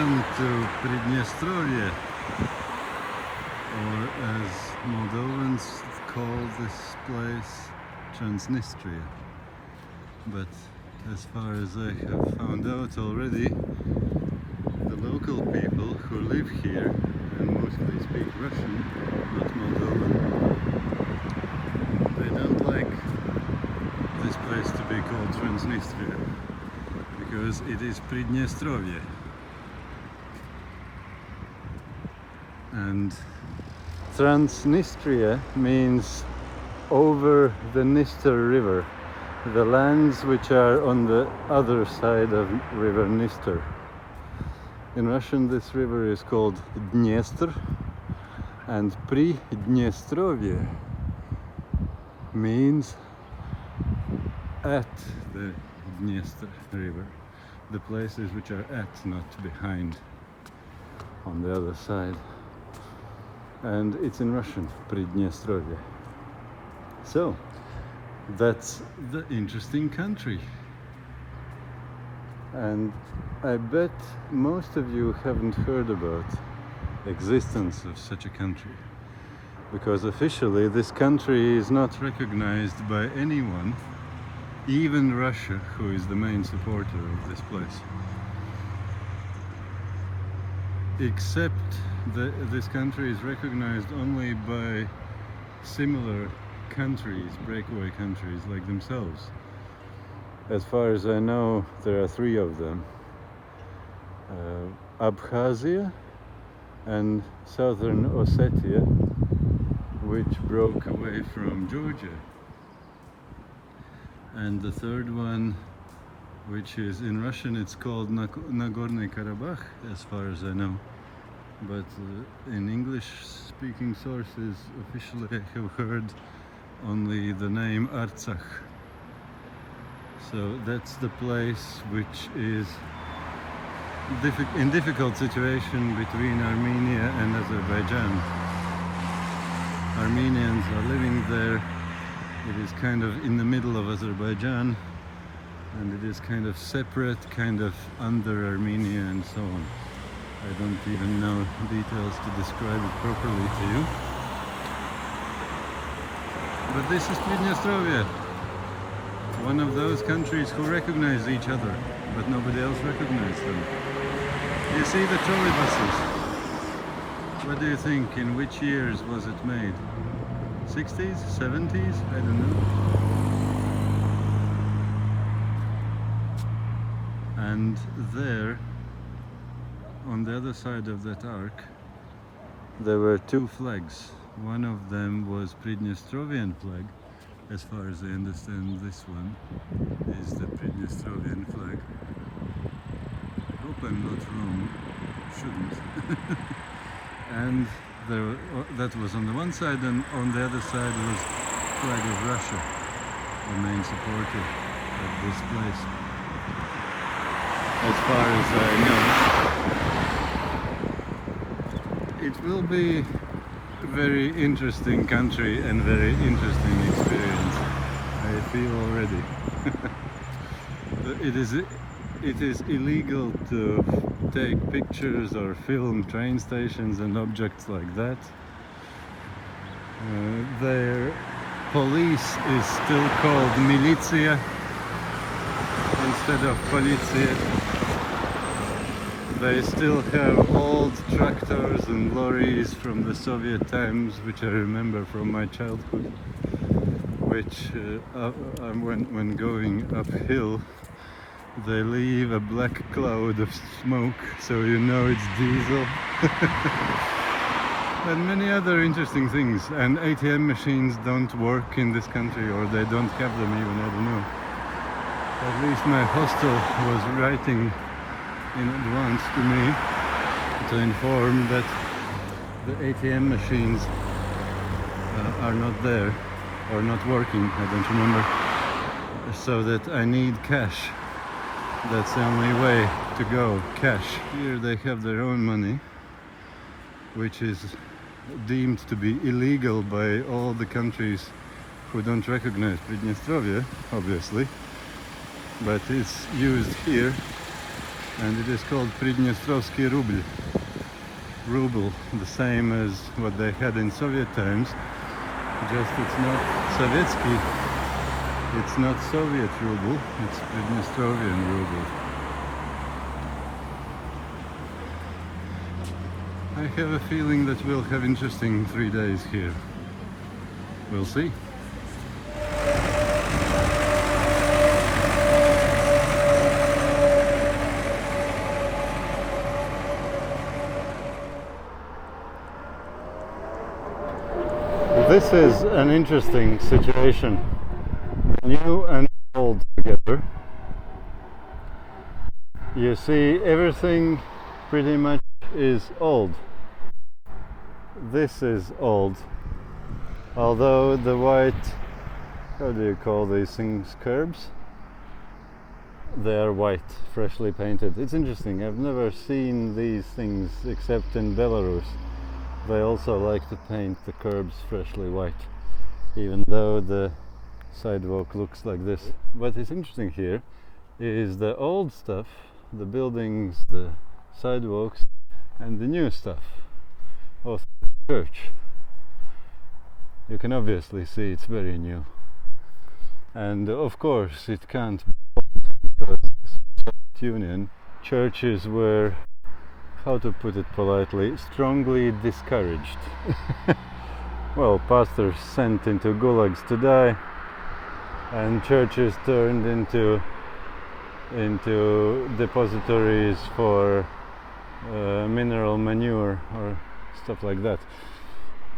Welcome to Pridnestrovye, or as Moldovans call this place, Transnistria. But as far as I have found out already, the local people who live here and mostly speak Russian, not Moldovan, they don't like this place to be called Transnistria because it is Pridnestrovye. And Transnistria means over the Dniester river, the lands which are on the other side of river Dniester. In Russian this river is called Dniester, and Pridnestrovye means at the Dniester river, the places which are at, not behind, on the other side. And it's in Russian, Pridnestrovye. So, that's the interesting country. And I bet most of you haven't heard about the existence of such a country, because officially this country is not recognized by anyone, even Russia, who is the main supporter of this place. Except that this country is recognized only by similar countries, breakaway countries like themselves. As far as I know, there are three of them. Abkhazia and Southern Ossetia, which broke away from Georgia. And the third one, which is in Russian, it's called Nagorny Karabakh, as far as I know. But in English-speaking sources, officially I have heard only the name Artsakh. So that's the place which is in difficult situation between Armenia and Azerbaijan. Armenians are living there. It is kind of in the middle of Azerbaijan, and it is kind of separate, kind of under Armenia and so on. I don't even know details to describe it properly to you. But this is Pridnestrovye, one of those countries who recognize each other, but nobody else recognizes them. You see the trolley buses. What do you think? In which years was it made? 60s? 70s? I don't know. And there, on the other side of that arc, there were two flags. One of them was Pridnestrovian flag. As far as I understand, this one is the Pridnestrovian flag. I hope I'm not wrong. Shouldn't. And that was on the one side, and on the other side was flag of Russia, the main supporter of this place, as far as I know. It will be a very interesting country and very interesting experience, I feel already. It is illegal to take pictures or film train stations and objects like that. Their police is still called militia instead of policia. They still have old tractors and lorries from the Soviet times, which I remember from my childhood, which when going uphill, they leave a black cloud of smoke, so you know it's diesel. And many other interesting things. And ATM machines don't work in this country, or they don't have them even, I don't know. At least my hostel was writing in advance to me to inform that the ATM machines are not there, or not working, I don't remember. So that I need cash. That's the only way to go, cash. Here they have their own money, which is deemed to be illegal by all the countries who don't recognize Pridnestrovye, obviously. But it's used here and it is called Pridnestrovsky ruble, the same as what they had in Soviet times, just it's not Sovietsky, it's not Soviet ruble, it's Pridnestrovian ruble. I have a feeling that we'll have interesting 3 days here. We'll see. This is an interesting situation. The new and old together. You see, everything pretty much is old. This is old. Although the white, how do you call these things, curbs? They are white, freshly painted. It's interesting, I've never seen these things except in Belarus. They also like to paint the curbs freshly white, even though the sidewalk looks like this. What is interesting here is the old stuff, the buildings, the sidewalks, and the new stuff. Also the church. You can obviously see it's very new. And of course it can't be old, because the Soviet Union churches were, how to put it politely, strongly discouraged. Well, pastors sent into gulags to die, and churches turned into depositories for mineral manure or stuff like that.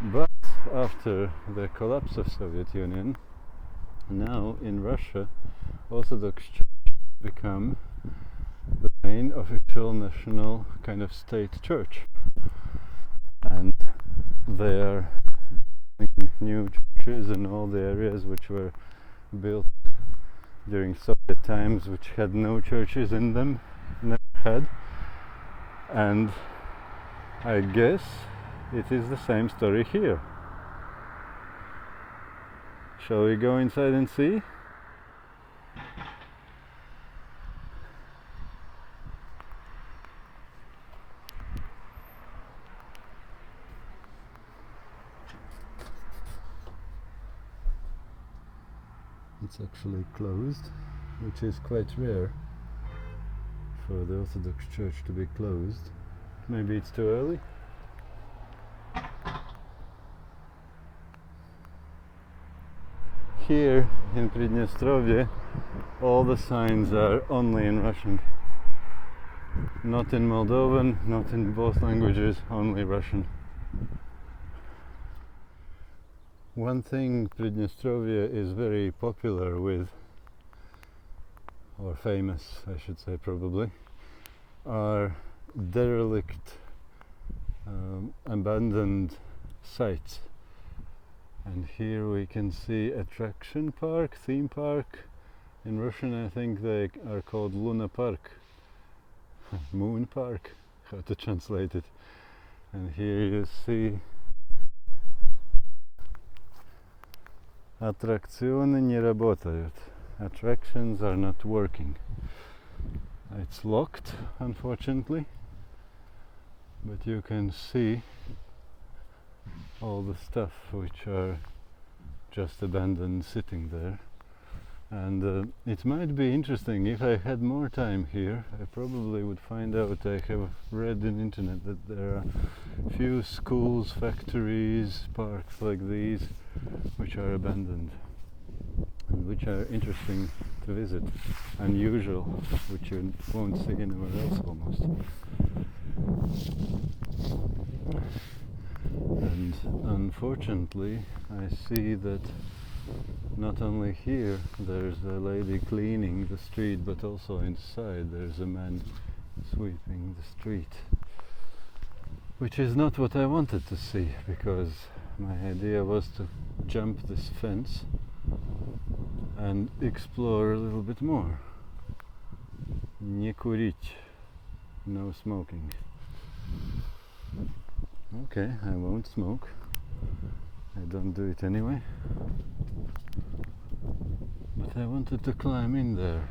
But after the collapse of Soviet Union, now in Russia, Orthodox Church become the main official national kind of state church, and they are building new churches in all the areas which were built during Soviet times, which had no churches in them, never had. And I guess it is the same story here. Shall we go inside and see? It's actually closed, which is quite rare for the Orthodox Church to be closed. Maybe it's too early? Here in Pridnestrovye, all the signs are only in Russian. Not in Moldovan, not in both languages, only Russian. One thing Pridnestrovye is very popular with, or famous I should say probably, are derelict, abandoned sites. And here we can see attraction park, theme park. In Russian I think they are called Luna Park, Moon Park, how to translate it. And here you see Аттракционы не работают. Attractions are not working. It's locked, unfortunately, but you can see all the stuff which are just abandoned sitting there. And it might be interesting, if I had more time here, I probably would find out. I have read on the internet that there are few schools, factories, parks like these which are abandoned and which are interesting to visit, unusual, which you won't see anywhere else almost. And unfortunately I see that not only here there's a lady cleaning the street, but also inside there's a man sweeping the street, which is not what I wanted to see, because my idea was to jump this fence and explore a little bit more. Не курить, no smoking. Okay, I won't smoke. I don't do it anyway. But I wanted to climb in there,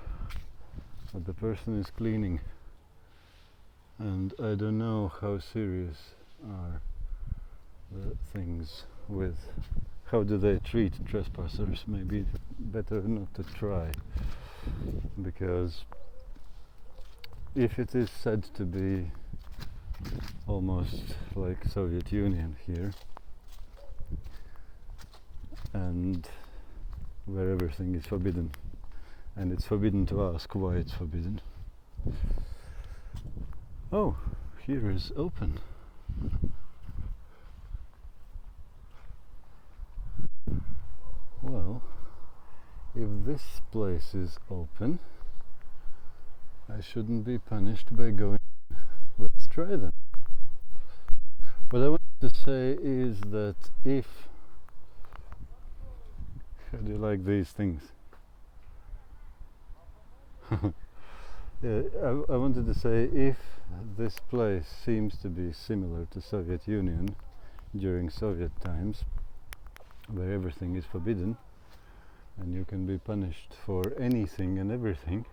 but the person is cleaning. and I don't know how serious are the things with how do they treat trespassers. Maybe better not to try, because if it is said to be almost like Soviet Union here, and where everything is forbidden, and it's forbidden to ask why it's forbidden. Oh, here is open. Well, if this place is open, I shouldn't be punished by going. Let's try them. What I want to say is that if... How do you like these things? Yeah, I wanted to say, if this place seems to be similar to Soviet Union during Soviet times, where everything is forbidden and you can be punished for anything and everything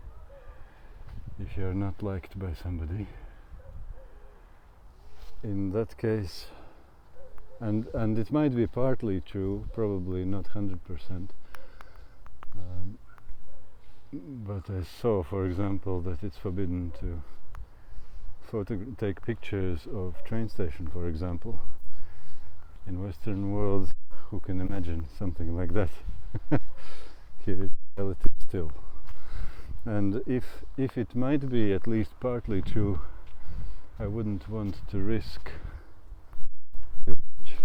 if you are not liked by somebody, in that case, and it might be partly true, probably not 100%, but I saw, for example, that it's forbidden to take pictures of train station, for example. In Western world, who can imagine something like that? Here it's reality still. And if it might be at least partly true, I wouldn't want to risk too much.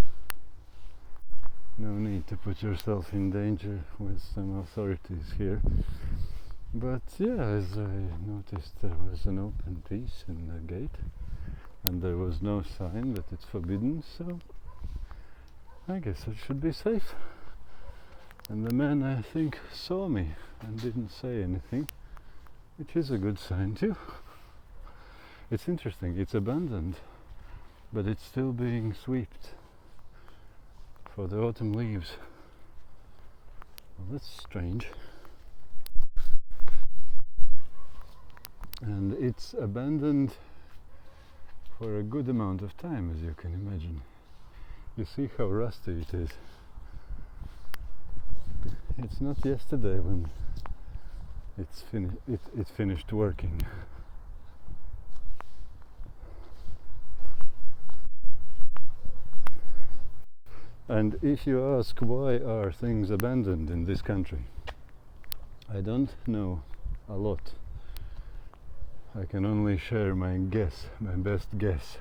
No need to put yourself in danger with some authorities here. But yeah, as I noticed, there was an open piece in the gate, and there was no sign that it's forbidden, so I guess I should be safe. And the man, I think, saw me and didn't say anything, which is a good sign too. It's interesting, it's abandoned, but it's still being swept for the autumn leaves. Well, that's strange. And it's abandoned for a good amount of time, as you can imagine. You see how rusty it is. It's not yesterday when it finished working. And if you ask why are things abandoned in this country, I don't know a lot. I can only share my guess, my best guess.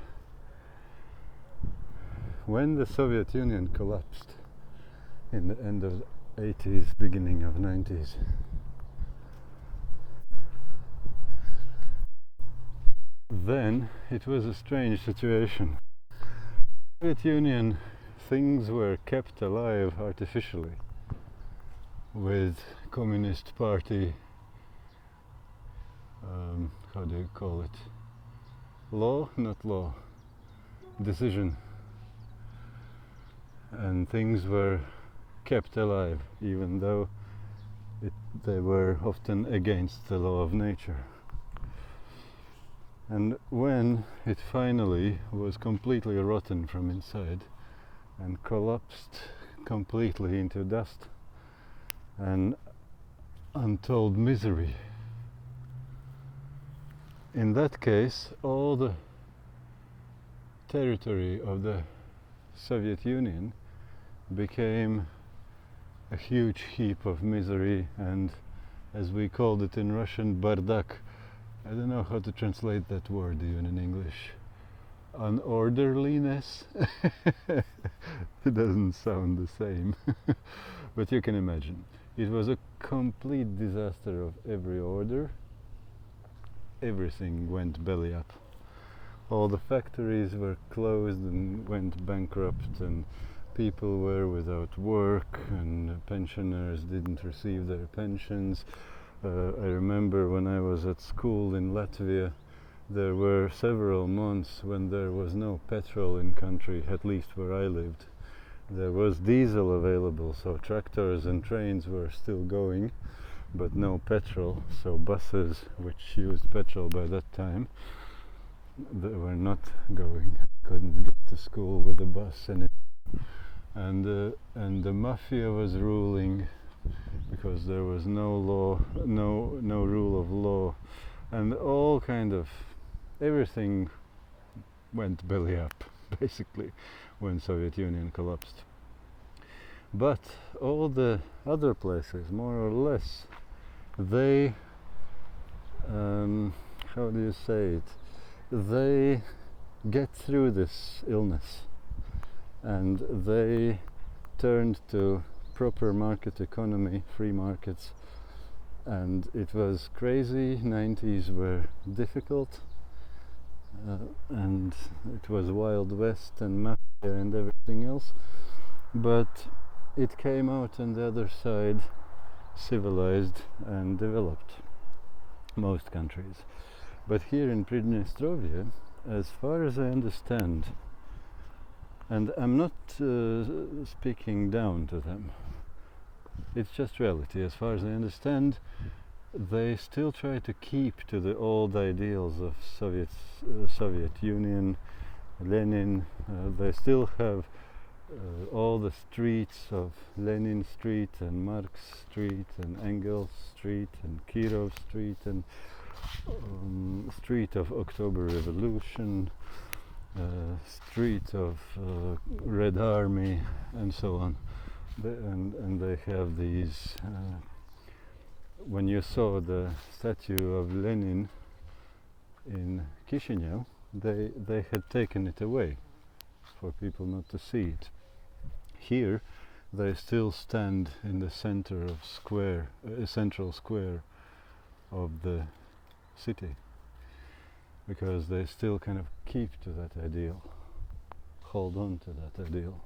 When the Soviet Union collapsed in the end of 80s, beginning of 90s, then it was a strange situation. Soviet Union, things were kept alive artificially with Communist Party, how do you call it? Law? Not law. Decision. And things were kept alive, even though they were often against the law of nature. And when it finally was completely rotten from inside and collapsed completely into dust and untold misery, in that case, all the territory of the Soviet Union became a huge heap of misery and, as we called it in Russian, bardak. I don't know how to translate that word even in English. Unorderliness? It doesn't sound the same. But you can imagine. It was a complete disaster of every order. Everything went belly up. All the factories were closed and went bankrupt, and people were without work, and pensioners didn't receive their pensions. I remember when I was at school in Latvia, there were several months when there was no petrol in country, at least where I lived. There was diesel available, so tractors and trains were still going, but no petrol, so buses, which used petrol by that time, they were not going. Couldn't get to school with the bus and the mafia was ruling because there was no law, no rule of law, and all kind of everything went belly up basically when Soviet Union collapsed. But all the other places, more or less, they how do you say it? They get through this illness, and they turned to proper market economy, free markets, and it was crazy. 90s were difficult, and it was Wild West and mafia and everything else, but it came out on the other side civilized and developed, most countries. But here in Pridnestrovye, as far as I understand, and I'm not speaking down to them, it's just reality. As far as I understand, they still try to keep to the old ideals of Soviet Union, Lenin. They still have all the streets of Lenin Street and Marx Street and Engels Street and Kirov Street and Street of October Revolution, Street of Red Army, and so on. And they have these. When you saw the statue of Lenin in Chisinau, they had taken it away for people not to see it. Here, they still stand in the center of central square of the city, because they still kind of keep to that ideal, hold on to that ideal.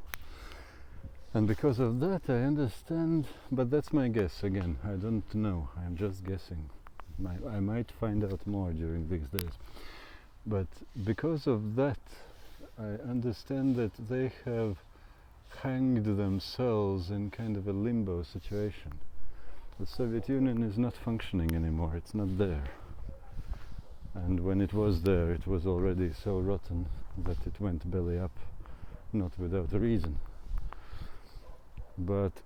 And because of that, I understand, but that's my guess again, I don't know, I'm just guessing. I might find out more during these days. But because of that, I understand that they have hanged themselves in kind of a limbo situation. The Soviet Union is not functioning anymore, it's not there. And when it was there, it was already so rotten that it went belly up, not without a reason. But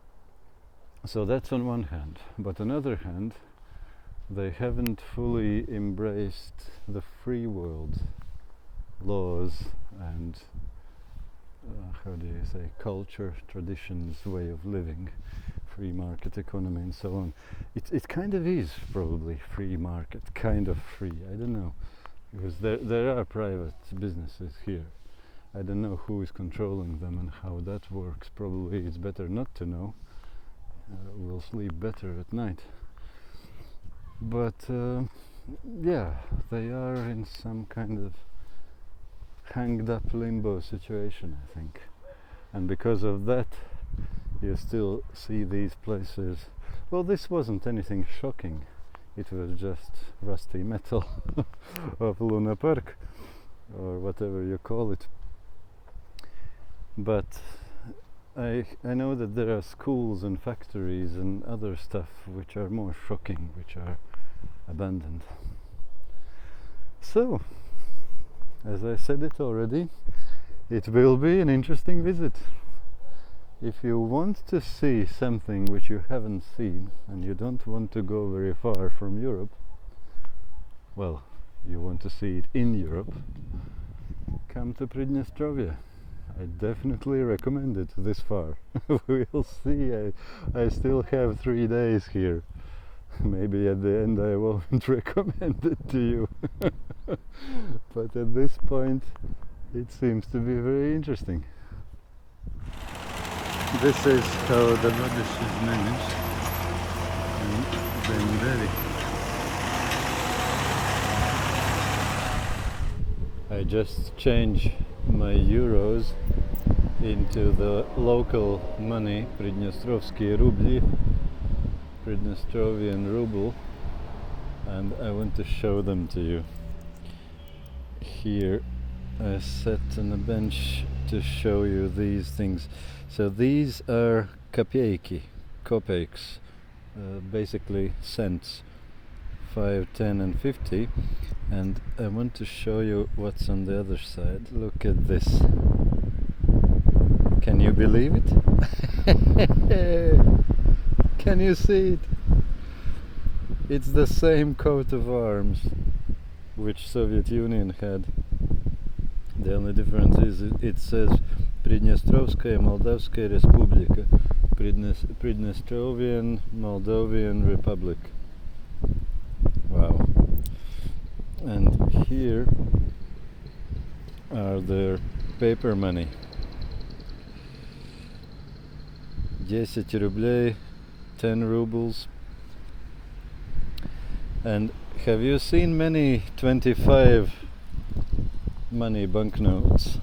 so that's on one hand. But on the other hand, they haven't fully embraced the free world laws and how do you say, culture, traditions, way of living, free market economy and so on. It kind of is probably free market, kind of free, I don't know, because there are private businesses here. I don't know who is controlling them and how that works. Probably it's better not to know. We'll sleep better at night. But yeah, they are in some kind of hanged up limbo situation, I think. And because of that, you still see these places. Well, this wasn't anything shocking. It was just rusty metal of Luna Park, or whatever you call it. But I know that there are schools and factories and other stuff which are more shocking, which are abandoned. So, as I said it already, it will be an interesting visit. If you want to see something which you haven't seen and you don't want to go very far from Europe, well, you want to see it in Europe, come to Pridnestrovye. I definitely recommend it this far. We'll see. I still have 3 days here. Maybe at the end I won't recommend it to you. But at this point it seems to be very interesting. This is how the rubbish is managed in Bendery. I just change my euros into the local money, Pridnestrovsky rubli, Pridnestrovian ruble, and I want to show them to you. Here I sat on a bench to show you these things. So these are kopeiky, kopeiks, basically cents 25, 10 and 50, and I want to show you what's on the other side. Look at this. Can you believe it? Can you see it? It's the same coat of arms which Soviet Union had. The only difference is it says Pridnestrovskaya Moldavskaya Respublika, Pridnestrovian Moldovan Republic. Wow. And here are their paper money. 10 rublей, 10 rubles. And have you seen many 25 money banknotes?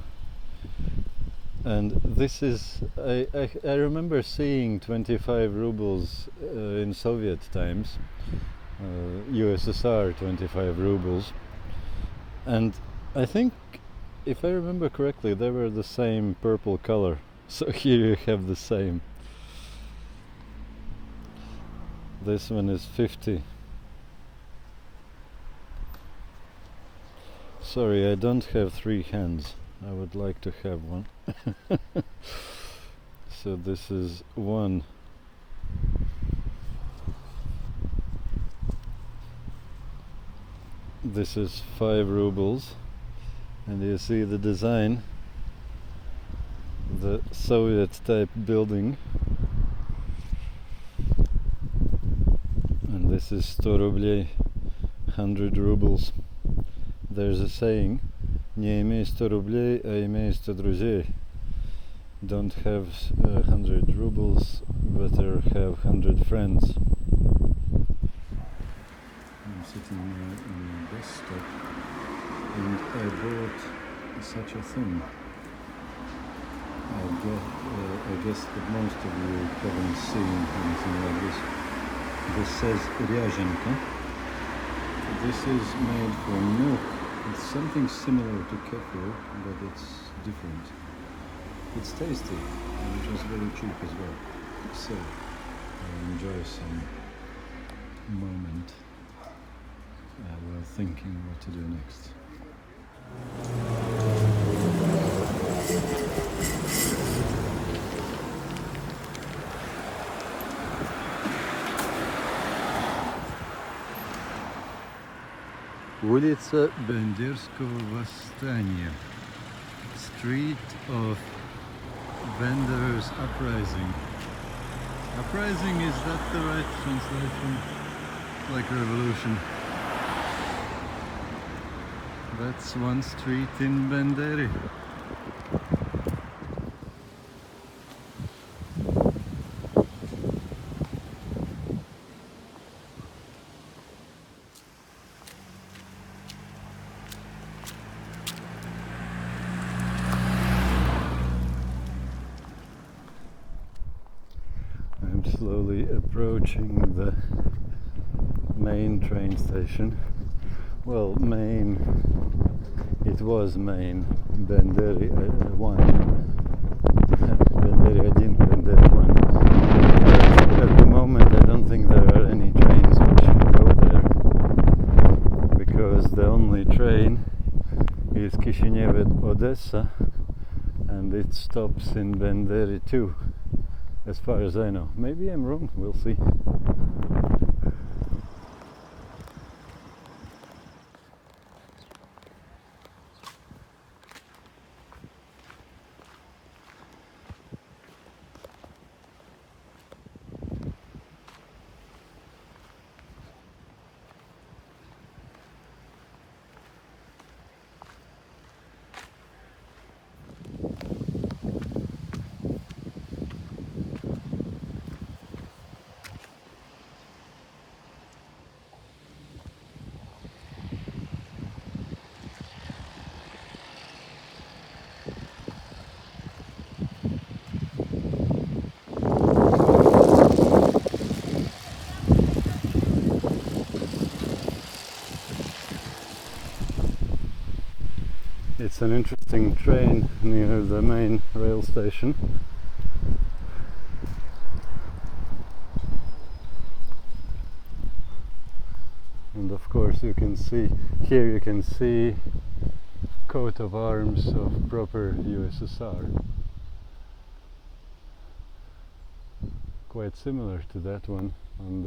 And this is, I remember seeing 25 rubles in Soviet times, USSR 25 rubles, and I think, if I remember correctly, they were the same purple color, so here you have the same. This one is 50. Sorry, I don't have 3 hands. I would like to have one. So this is 1. This is 5 rubles. And you see the design, the Soviet type building. And this is 100 rublей, 100 rubles. There's a saying, не имей 100 рублей, а имей 100 друзей. Don't have 100 rubles, better have 100 friends. I'm sitting in a bus stop and I bought such a thing. I guess that most of you haven't seen anything like this. This says Ryazhenka. This is made from milk. It's something similar to kefir, but it's different. It's tasty, and it was very cheap as well. So, I'll enjoy some moment while thinking what to do next. Улица Бендерского восстания, street of Bender's uprising. Uprising, is that the right translation? Like revolution. That's one street in Bendery. Slowly approaching the main train station. Well, main, it was main, Bendery 1, Bendery 1, Bendery 1. At the moment I don't think there are any trains which go there, because the only train is Kishinev-Odessa, and it stops in Bendery too. As far as I know. Maybe I'm wrong, we'll see. It's an interesting train near the main rail station. And of course you can see, here you can see coat of arms of proper USSR. Quite similar to that one on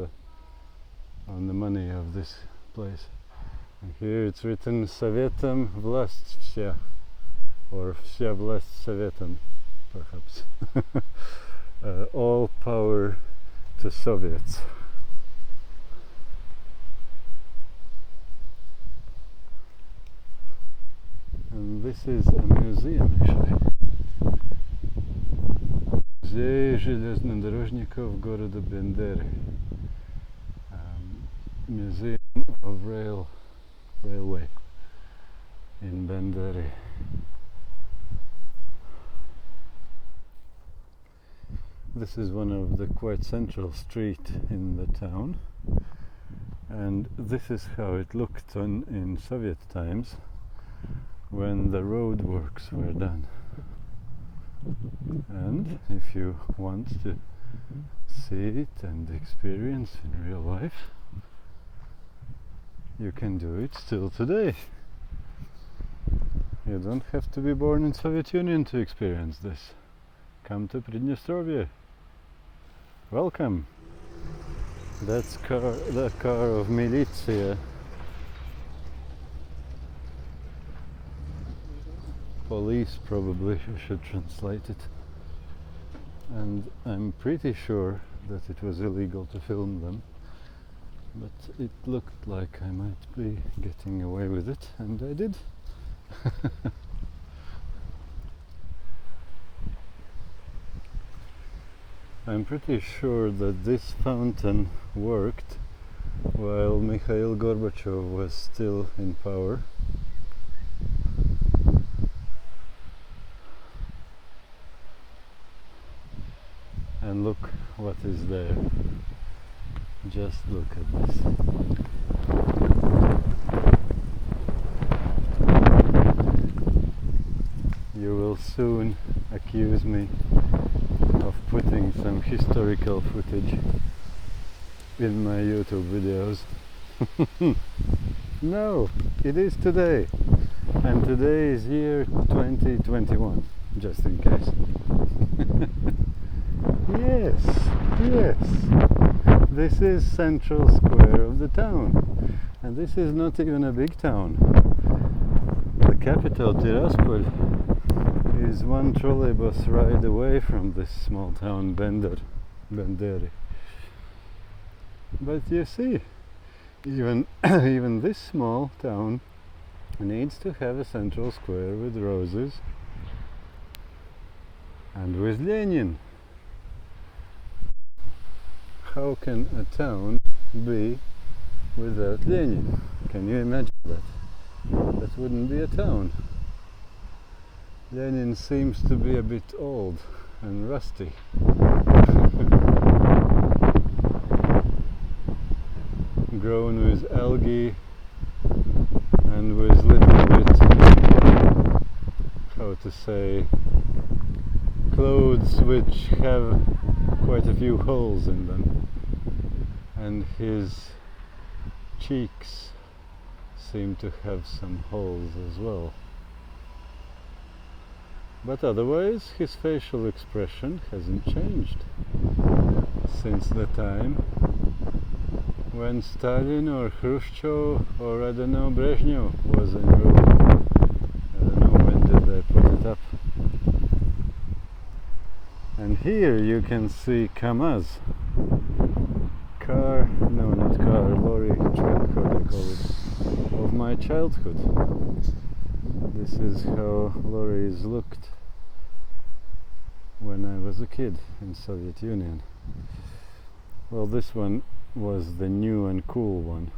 the money of this place. And here it's written Советом власть вся, or вся власть Советом, perhaps. All power to Soviets. And this is a museum actually. Музей железнодорожников города Бендеры. Museum of Railway in Bendery. This is one of the quite central street in the town, and this is how it looked in Soviet times when the road works were done. And if you want to see it and experience in real life, you can do it still today. You don't have to be born in Soviet Union to experience this. Come to Pridnestrovye. Welcome. That's the car of militia. Police, probably, I should translate it. And I'm pretty sure that it was illegal to film them, but it looked like I might be getting away with it, and I did. I'm pretty sure that this fountain worked while Mikhail Gorbachev was still in power. And look what is there. Just look at this. You will soon accuse me of putting some historical footage in my YouTube videos. No, it is today. And today is year 2021, just in case. Yes, yes. This is central square of the town. And this is not even a big town. The capital, Tiraspol, is one trolleybus ride away from this small town, Bendery. But you see, even this small town needs to have a central square with roses and with Lenin. How can a town be without Lenin? Can you imagine that? That wouldn't be a town. Lenin seems to be a bit old and rusty. Grown with algae and with little bit, how to say, clothes which have quite a few holes in them, and his cheeks seem to have some holes as well. But otherwise his facial expression hasn't changed since the time when Stalin or Khrushchev or I don't know, Brezhnev was in rule. I don't know when did they put it up. And here you can see Kamaz. Lorry truck, how do you call it? Of my childhood. This is how lorries looked when I was a kid in Soviet Union. Well, this one was the new and cool one.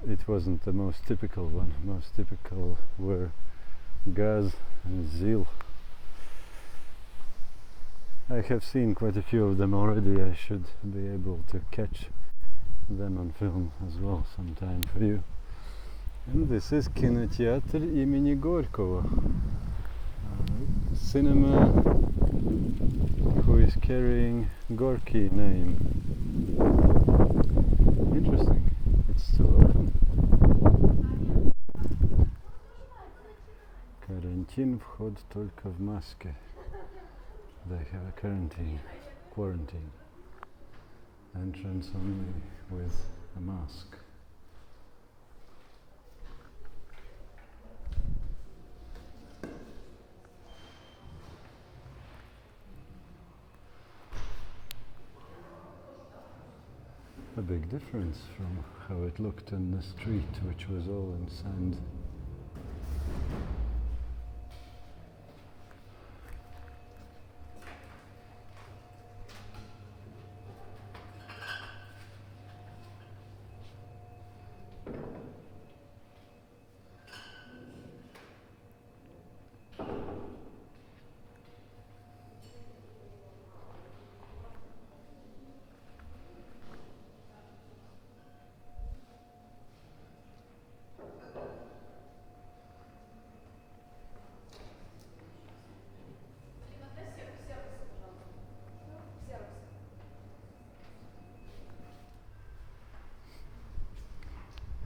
It wasn't the most typical one. Most typical were Gaz and Zil. I have seen quite a few of them already. I should be able to catch them on film as well sometime for you. And this is кинотеатр имени Горького. Cinema is carrying Gorky name. Interesting. It's still open. Карантин, вход только в маске. They have a quarantine. Entrance only with a mask. A big difference from how it looked in the street, which was all in sand.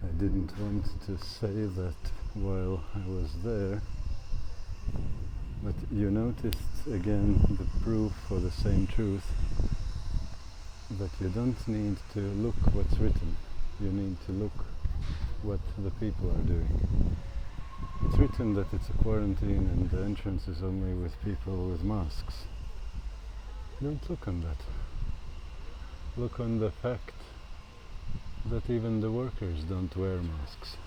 I didn't want to say that while I was there, but you noticed again the proof for the same truth that you don't need to look what's written, you need to look what the people are doing. It's written that it's a quarantine and the entrance is only with people with masks. Don't look on that. Look on the fact that even the workers don't wear masks.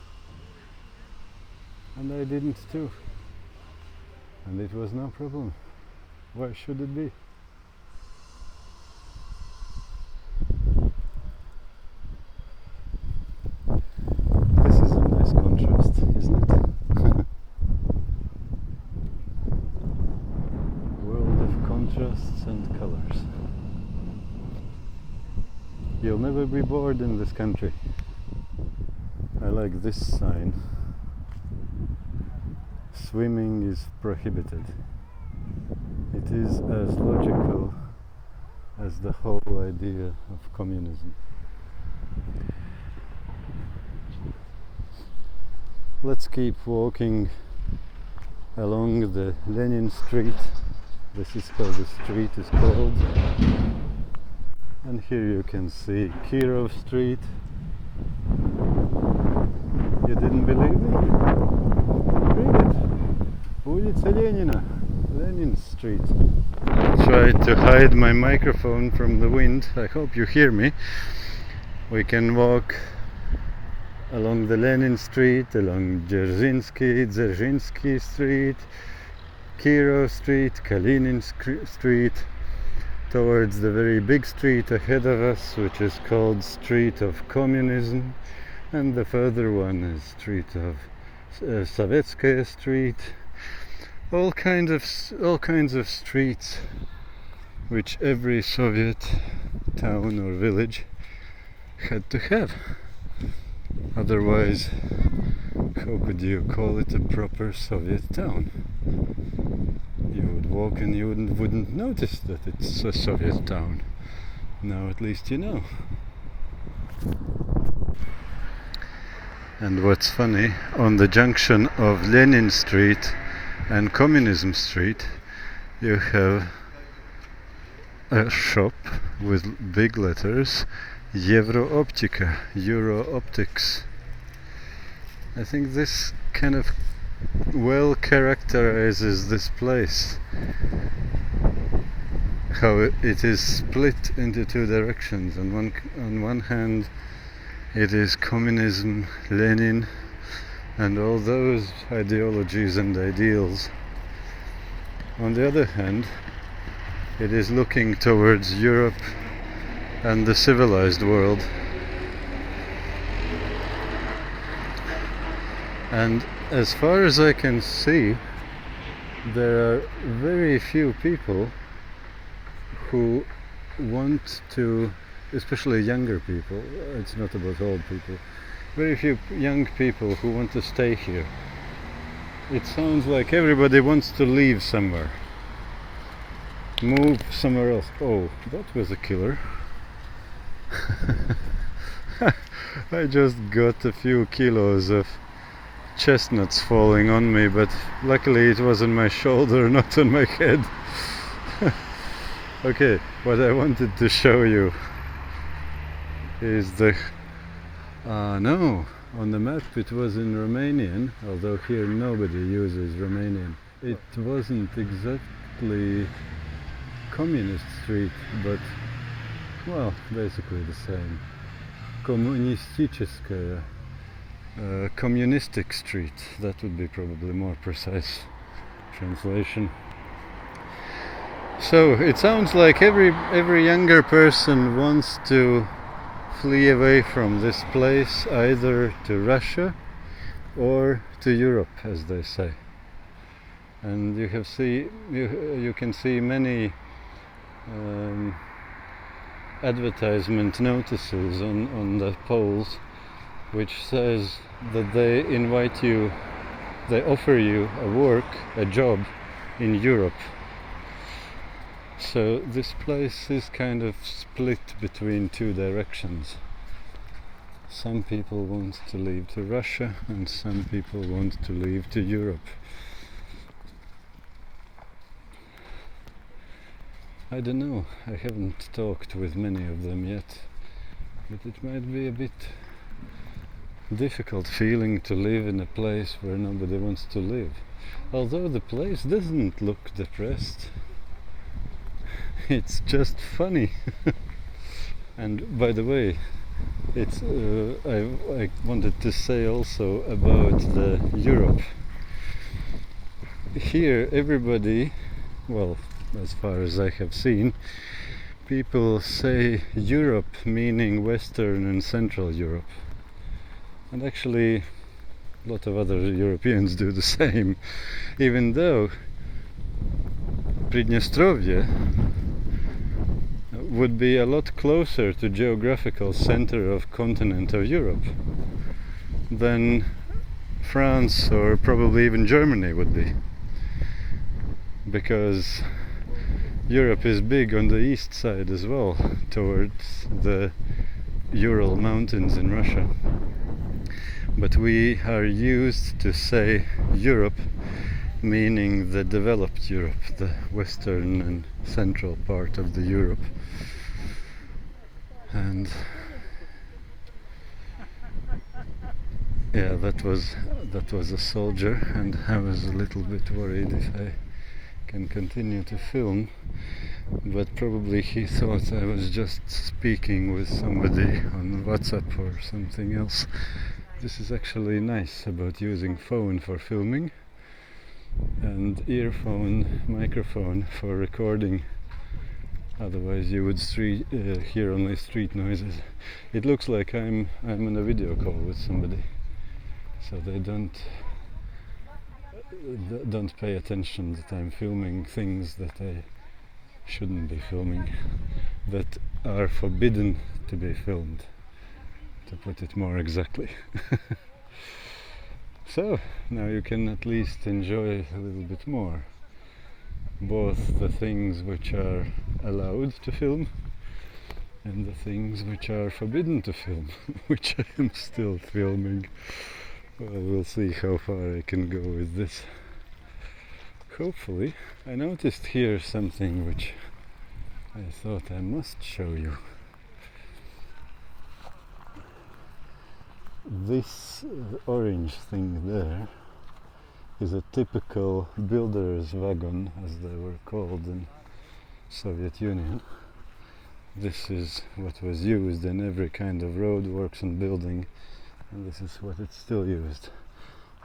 And I didn't too. And it was no problem. Why should it be? This is a nice contrast, isn't it? World of contrasts and colors. You'll never be bored in this country. I like this sign. Swimming is prohibited. It is as logical as the whole idea of communism. Let's keep walking along the Lenin Street. This is how the street is called. And here you can see Kirov Street. You didn't believe me? Read it. Улица Ленина, Lenin Street. I tried to hide my microphone from the wind. I hope you hear me. We can walk along the Lenin Street, along Dzerzhinsky Street, Kirov Street, Kalinin Street, towards the very big street ahead of us, which is called Street of Communism, and the further one is Street of Sovetskaya Street. All kinds of streets which every Soviet town or village had to have. Otherwise, how could you call it a proper Soviet town? You would walk and you wouldn't notice that it's a Soviet town. Now at least you know. And what's funny, on the junction of Lenin Street and Communism Street, you have a shop with big letters, Euro-Optica, Euro Optics. I think this kind of well characterizes this place. How it is split into two directions. On one hand it is communism, Lenin, and all those ideologies and ideals. On the other hand, it is looking towards Europe and the civilized world. And as far as I can see, there are very few people who want to, especially younger people, it's not about old people, very few young people who want to stay here. It sounds like everybody wants to leave somewhere. move somewhere else. Oh, that was a killer. I just got a few kilos of chestnuts falling on me, but luckily it was on my shoulder, not on my head. Okay, what I wanted to show you is the... no, on the map it was in Romanian, although here nobody uses Romanian. It wasn't exactly Communist Street, but, well, basically the same. Коммунистическая, communistic street, that would be probably more precise translation. So it sounds like every younger person wants to flee away from this place, either to Russia or to Europe, as they say. And you can see many advertisement notices on the poles which says that they invite you, they offer you a job in Europe. So this place is kind of split between two directions. Some people want to leave to Russia and some people want to leave to Europe. I don't know, I haven't talked with many of them yet, but it might be a bit difficult feeling to live in a place where nobody wants to live. Although the place doesn't look depressed, it's just funny. And by the way, it's I wanted to say also about the Europe. Here everybody, well, as far as I have seen, people say Europe meaning Western and Central Europe. And actually a lot of other Europeans do the same, even though Pridnestrovye would be a lot closer to geographical center of continent of Europe than France or probably even Germany would be, because Europe is big on the east side as well, towards the Ural Mountains in Russia. But we are used to say Europe meaning the developed Europe, the western and central part of the Europe. And yeah, that was a soldier, and I was a little bit worried if I can continue to film, but probably he thought I was just speaking with somebody on WhatsApp or something else. This is actually nice about using phone for filming and earphone microphone for recording. Otherwise you would hear only street noises. It looks like I'm on a video call with somebody, so they don't pay attention that I'm filming things that I shouldn't be filming, that are forbidden to be filmed, to put it more exactly. So now you can at least enjoy a little bit more both the things which are allowed to film and the things which are forbidden to film, which I am still filming. Well, we'll see how far I can go with this. Hopefully. I noticed here something which I thought I must show you. This orange thing there is a typical builder's wagon, as they were called in Soviet Union. This is what was used in every kind of road works and building, and this is what it's still used.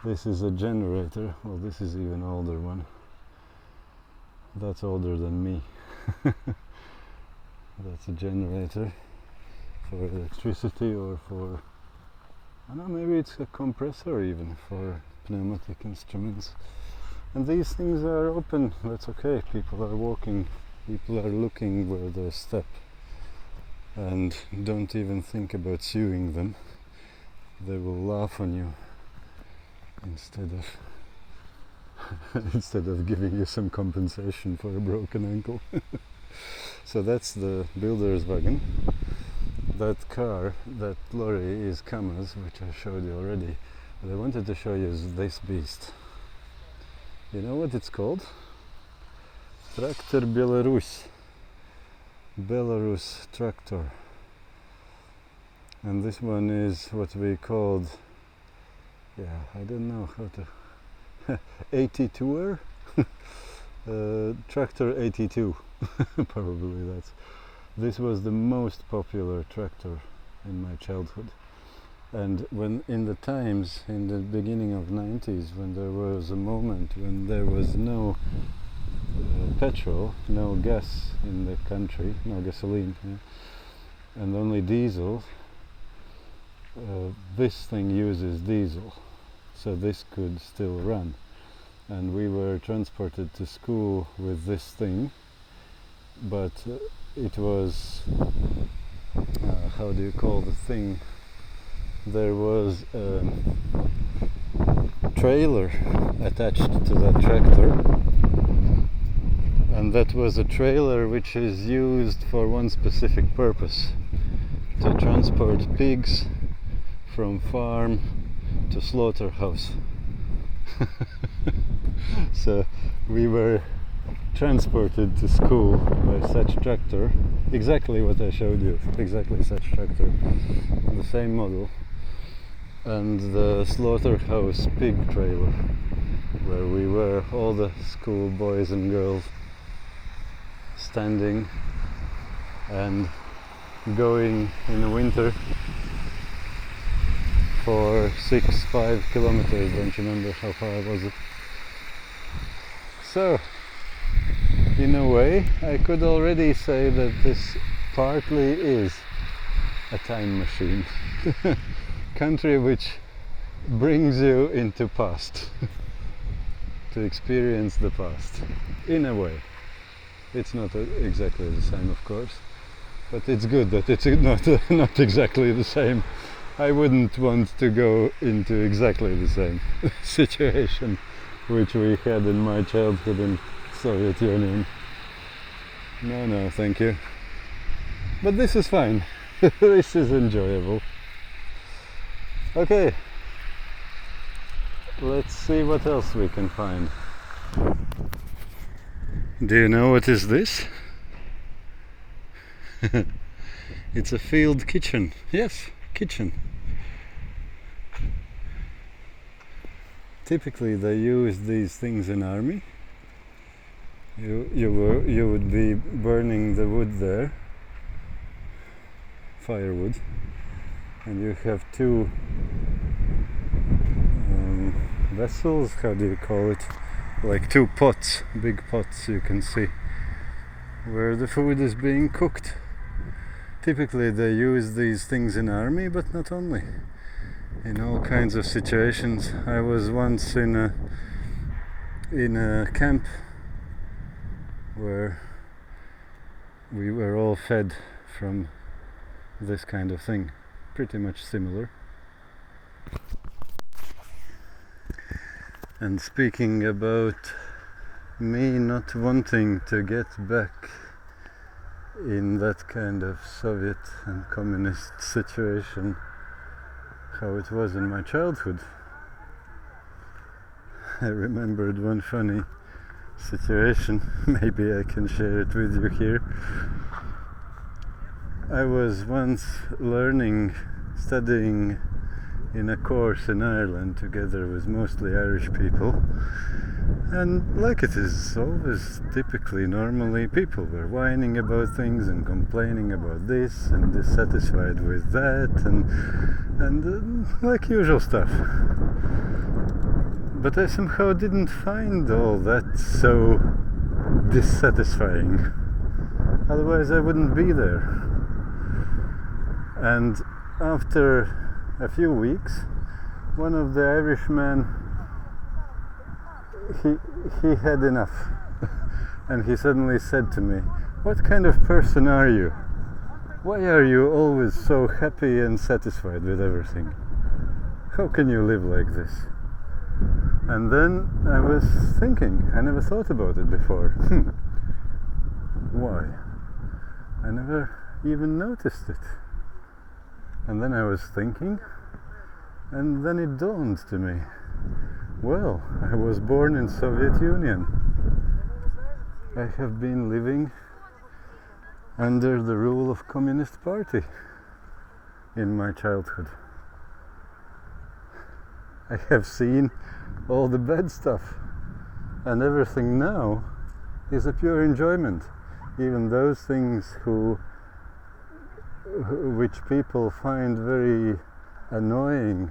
This is a generator. Well, this is even older one. That's older than me. That's a generator for electricity, or for, I don't know, maybe it's a compressor even for pneumatic instruments. And these things are open, that's okay. People are walking, people are looking where they step, and don't even think about suing them. They will laugh on you instead of instead of giving you some compensation for a broken ankle. So that's the builder's wagon. That car, that lorry is Kamaz, which I showed you already. What I wanted to show you is this beast. You know what it's called? Tractor Belarus. Belarus tractor. And this one is what we called, I don't know how to, 82er? Tractor 82. Probably that's. This was the most popular tractor in my childhood. And when in the times, in the beginning of 90s, when there was a moment when there was no petrol, no gas in the country, no gasoline, and only diesel, this thing uses diesel, so this could still run. And we were transported to school with this thing, but it was, how do you call the thing? There was a trailer attached to that tractor, and that was a trailer which is used for one specific purpose: to transport pigs from farm to slaughterhouse. So we were transported to school by such tractor, exactly what I showed you, exactly such tractor, the same model, and the slaughterhouse pig trailer, where we were, all the school boys and girls, standing and going in the winter for 5 kilometers, don't remember how far was it. So, in a way, I could already say that this partly is a time machine. Country which brings you into past, to experience the past, in a way. It's not exactly the same, of course, but it's good that it's not exactly the same. I wouldn't want to go into exactly the same situation which we had in my childhood in Soviet Union. No, thank you. But this is fine. This is enjoyable. Okay, let's see what else we can find. Do you know what is this? It's a field kitchen. Yes, kitchen. Typically they use these things in army. You would be burning the wood there, firewood, and you have two vessels, how do you call it, like two pots, big pots you can see, where the food is being cooked. Typically they use these things in army, but not only, in all kinds of situations. I was once in a camp where we were all fed from this kind of thing, pretty much similar. And speaking about me not wanting to get back in that kind of Soviet and communist situation, how it was in my childhood, I remembered one funny situation. Maybe I can share it with you here. I was once studying in a course in Ireland together with mostly Irish people, and like it is always typically normally, people were whining about things and complaining about this and dissatisfied with that and like usual stuff. But I somehow didn't find all that so dissatisfying. Otherwise I wouldn't be there. And after a few weeks, one of the Irishmen, he had enough. And he suddenly said to me, "What kind of person are you? Why are you always so happy and satisfied with everything? How can you live like this?" And then I was thinking, I never thought about it before. Why? I never even noticed it. And then I was thinking, and then it dawned to me. Well, I was born in Soviet Union. I have been living under the rule of Communist Party in my childhood. I have seen all the bad stuff, and everything now is a pure enjoyment. Even those things which people find very annoying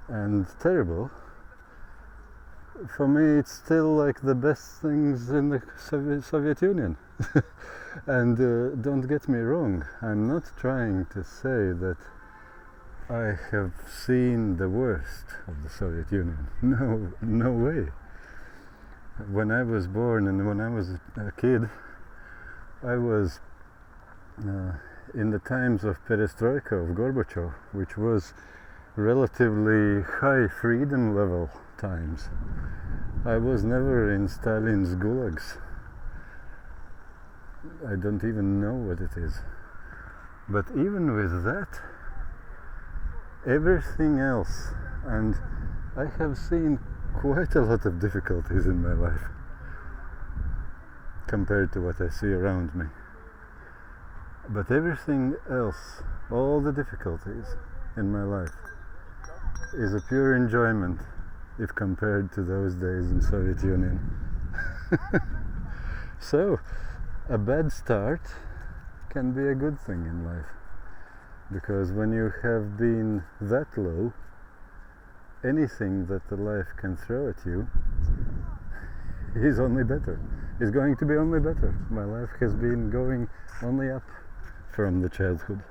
and terrible, for me it's still like the best things in the Soviet Union. And don't get me wrong, I'm not trying to say that I have seen the worst of the Soviet Union. No way. When I was born and when I was a kid, I was in the times of Perestroika, of Gorbachev, which was relatively high freedom level times. I was never in Stalin's gulags. I don't even know what it is. But even with that, everything else, and I have seen quite a lot of difficulties in my life compared to what I see around me. But everything else, all the difficulties in my life, is a pure enjoyment if compared to those days in Soviet Union. So, a bad start can be a good thing in life, because when you have been that low, anything that the life can throw at you is only better. Is going to be only better. My life has been going only up from the childhood.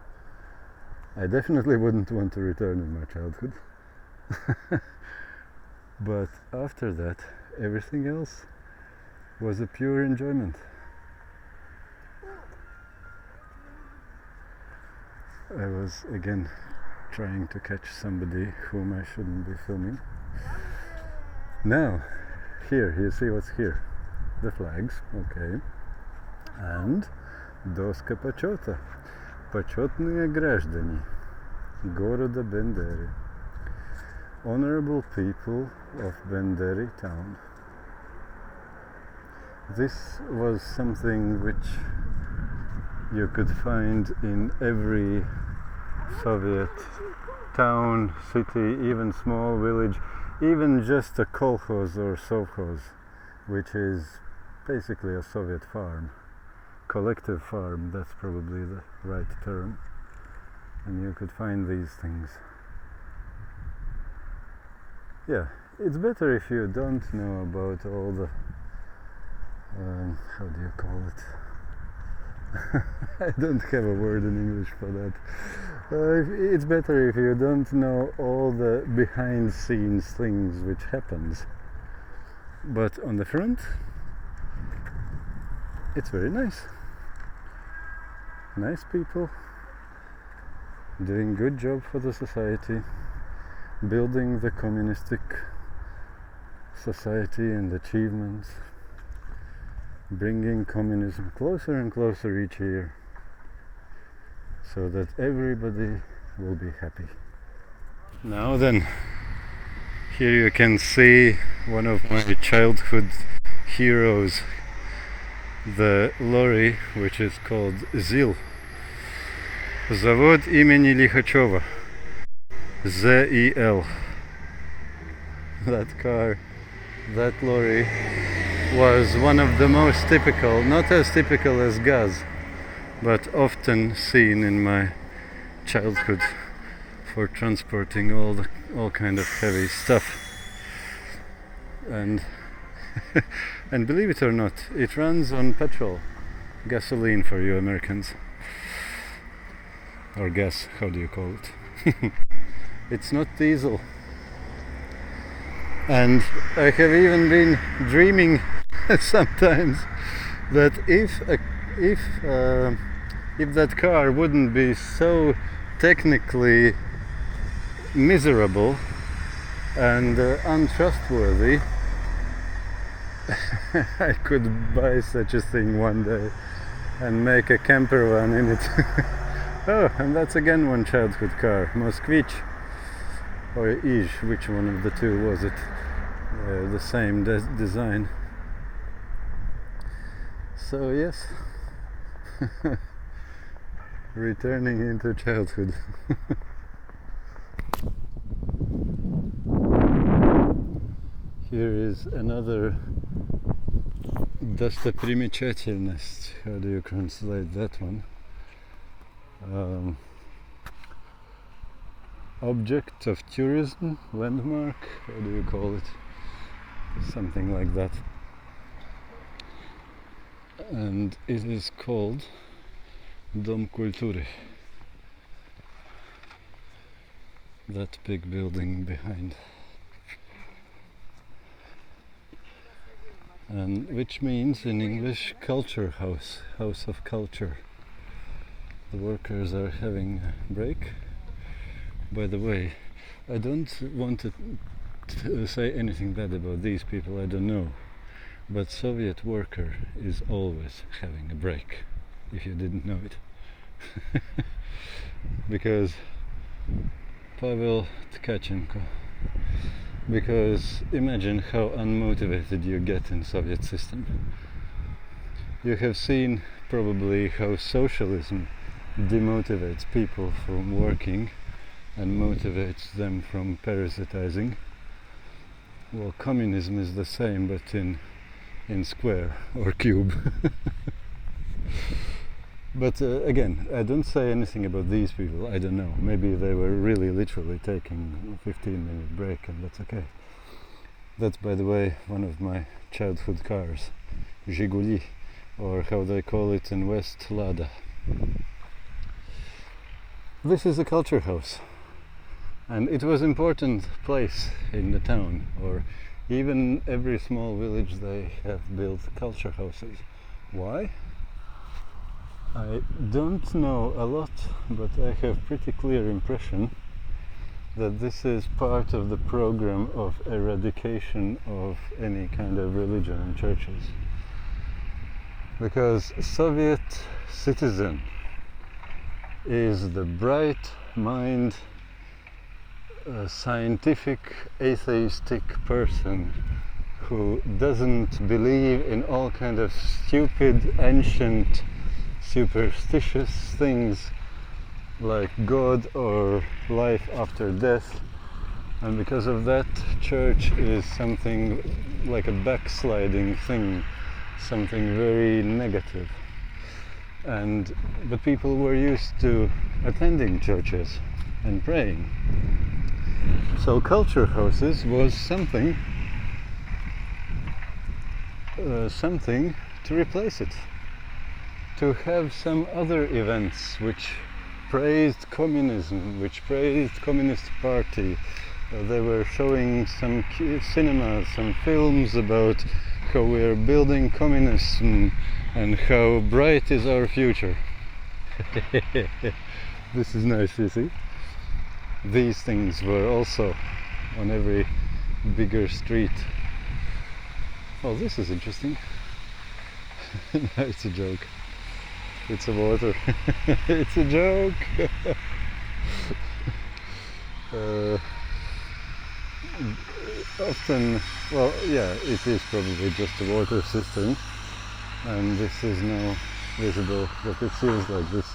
I definitely wouldn't want to return in my childhood. But after that, everything else was a pure enjoyment. I was again trying to catch somebody whom I shouldn't be filming. Now, here, you see what's here? The flags, okay. And доска почета. Почетные граждане города Бендери. Honorable people of Bendery town. This was something which you could find in every Soviet town, city, even small village, even just a kolkhoz or sovkhoz, which is basically a Soviet farm, collective farm, that's probably the right term, and you could find these things. Yeah, it's better if you don't know about all the, how do you call it? I don't have a word in English for that. It's better if you don't know all the behind scenes things which happens. But on the front, it's very nice. Nice people, doing good job for the society, building the communistic society and achievements, bringing communism closer and closer each year, so that everybody will be happy. Now then, here you can see one of my childhood heroes, the lorry which is called ZIL, Завод имени Лихачева, ZIL. That car, that lorry, was one of the most typical, not as typical as Gaz, but often seen in my childhood for transporting all kind of heavy stuff. And and believe it or not, it runs on petrol, gasoline for you Americans, or gas, how do you call it? It's not diesel. And I have even been dreaming sometimes that if that car wouldn't be so technically miserable, and untrustworthy. I could buy such a thing one day and make a camper van in it. Oh, and that's again one childhood car, Moskvich or Ij, which one of the two was it? The same design. So yes, returning into childhood. Here is another достопримечательность. How do you translate that one? Object of tourism, landmark, how do you call it? Something like that. And it is called Dom Kultury. That big building behind. And which means in English culture house, house of culture. The workers are having a break. By the way, I don't want to say anything bad about these people, I don't know. But Soviet worker is always having a break, if you didn't know it. Because Pavel Tkachenko. Because imagine how unmotivated you get in Soviet system. You have seen probably how socialism demotivates people from working and motivates them from parasitizing. Well, communism is the same, but in square or cube. But again, I don't say anything about these people, I don't know. Maybe they were really literally taking a 15-minute break, and that's okay. That's, by the way, one of my childhood cars, Zhiguli, or how they call it in West, Lada. This is a culture house, and it was an important place in the town, or even every small village they have built culture houses. Why? I don't know a lot, but I have pretty clear impression that this is part of the program of eradication of any kind of religion in churches. Because Soviet citizen is the bright mind, scientific, atheistic person who doesn't believe in all kind of stupid, ancient, superstitious things like God or life after death, and because of that, church is something like a backsliding thing, something very negative. But people were used to attending churches and praying. So culture houses was something to replace it, to have some other events which praised communism, which praised Communist Party. They were showing some cinemas, some films about how we are building communism and how bright is our future. This is nice, you see. These things were also on every bigger street. Oh, this is interesting. No, it's a joke. It's a water. It's a joke. Often, well, yeah, it is probably just a water cistern, and this is now visible, but it feels like this.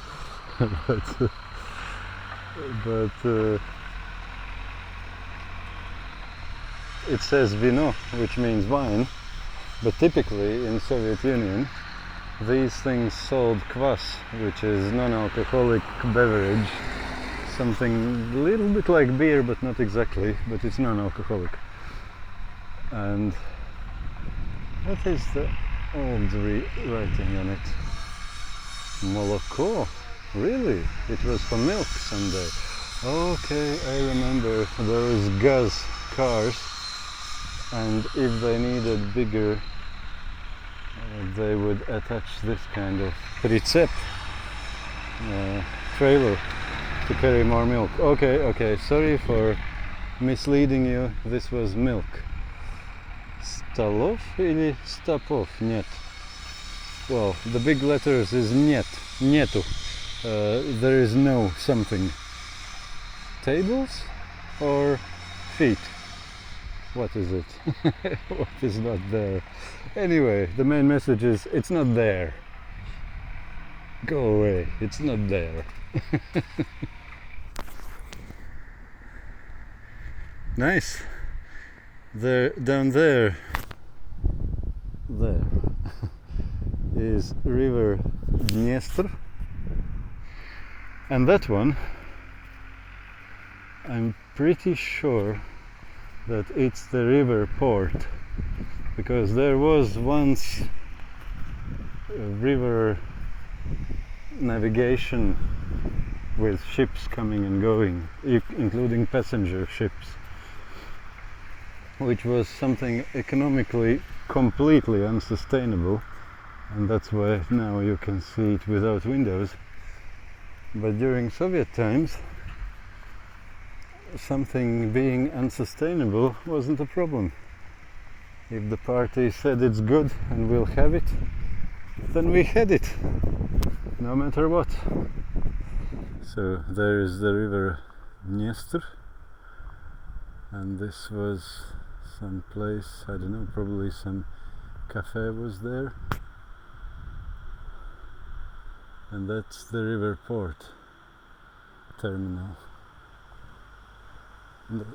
but it says vino, which means wine, but typically in Soviet Union these things sold kvass, which is non-alcoholic beverage, something a little bit like beer, but not exactly, but it's non-alcoholic. And what is the old writing on it? Moloko? Really? It was for milk someday. Okay, I remember those gas cars, and if they needed bigger, they would attach this kind of pricep trailer to carry more milk. Okay, sorry for misleading you, this was milk. Stolov или Stopov? Нет. Well, the big letters is нет, нету. There is no something. Tables or feet? What is it? What is not there? Anyway, the main message is it's not there. Go away, it's not there. Nice. There, down there is river Dniester, and that one I'm pretty sure that it's the river port, because there was once a river navigation with ships coming and going, including passenger ships, which was something economically completely unsustainable, and that's why now you can see it without windows. But during Soviet times, something being unsustainable wasn't a problem. If the party said it's good and we'll have it, then we had it, no matter what. So there is the river Dniester, and this was some place, I don't know, probably some cafe was there, and that's the river port terminal. And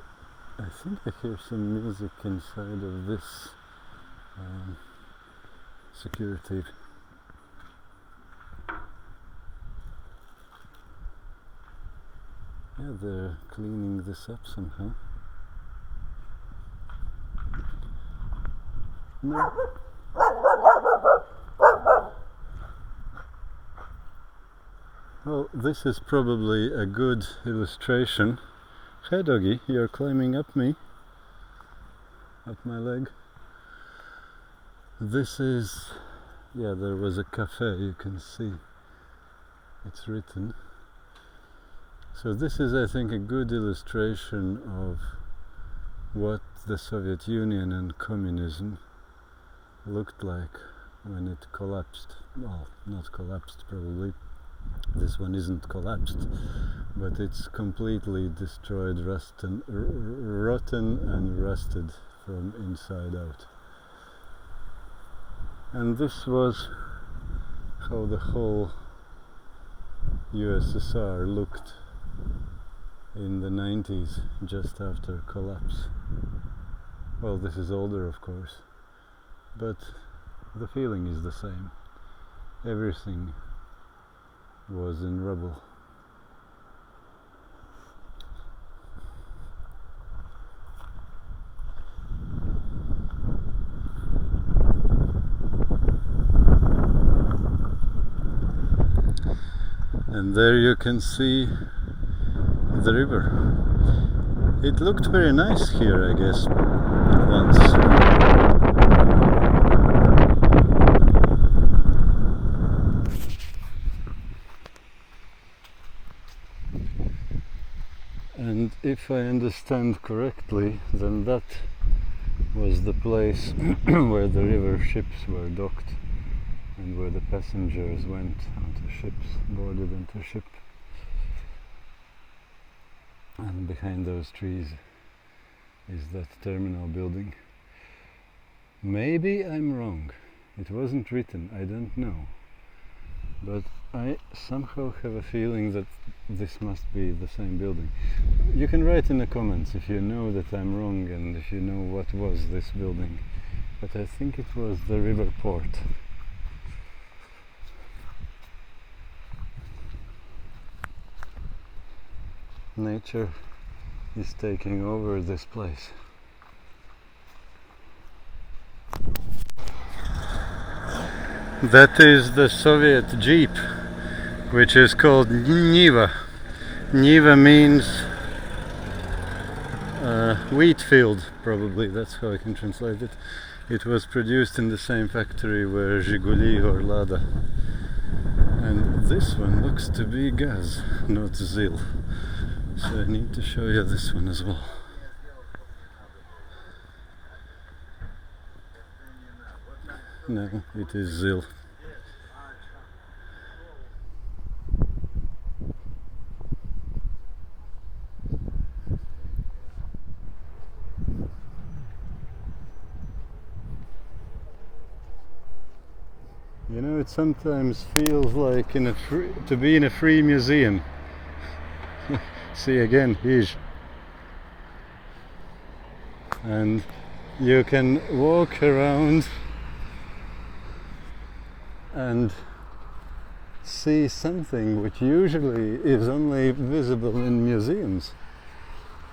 I think I hear some music inside of this security. Yeah, they're cleaning this up somehow. No. Well, this is probably a good illustration. Hey doggy, you're climbing up me, up my leg. This is, yeah, there was a cafe, you can see, it's written. So this is, I think, a good illustration of what the Soviet Union and communism looked like when it collapsed. Well, not collapsed probably, this one isn't collapsed, but it's completely destroyed, rotten and rusted from inside out. And this was how the whole USSR looked in the 90s, just after collapse. Well, this is older, of course, but the feeling is the same. Everything was in rubble. And there you can see the river. It looked very nice here, I guess, once. And if I understand correctly, then that was the place where the river ships were docked and where the passengers went onto ships, boarded onto ship. And behind those trees is that terminal building. Maybe I'm wrong. It wasn't written, I don't know. But I somehow have a feeling that this must be the same building. You can write in the comments if you know that I'm wrong and if you know what was this building. But I think it was the river port. Nature is taking over this place. That is the Soviet Jeep, which is called Niva. Niva means wheat field, probably, that's how I can translate it. It was produced in the same factory where Zhiguli or Lada. And this one looks to be Gaz, not ZIL. So I need to show you this one as well. No, it is Zil. You know, it sometimes feels like to be in a free museum. See again, Hij. And you can walk around and see something which usually is only visible in museums.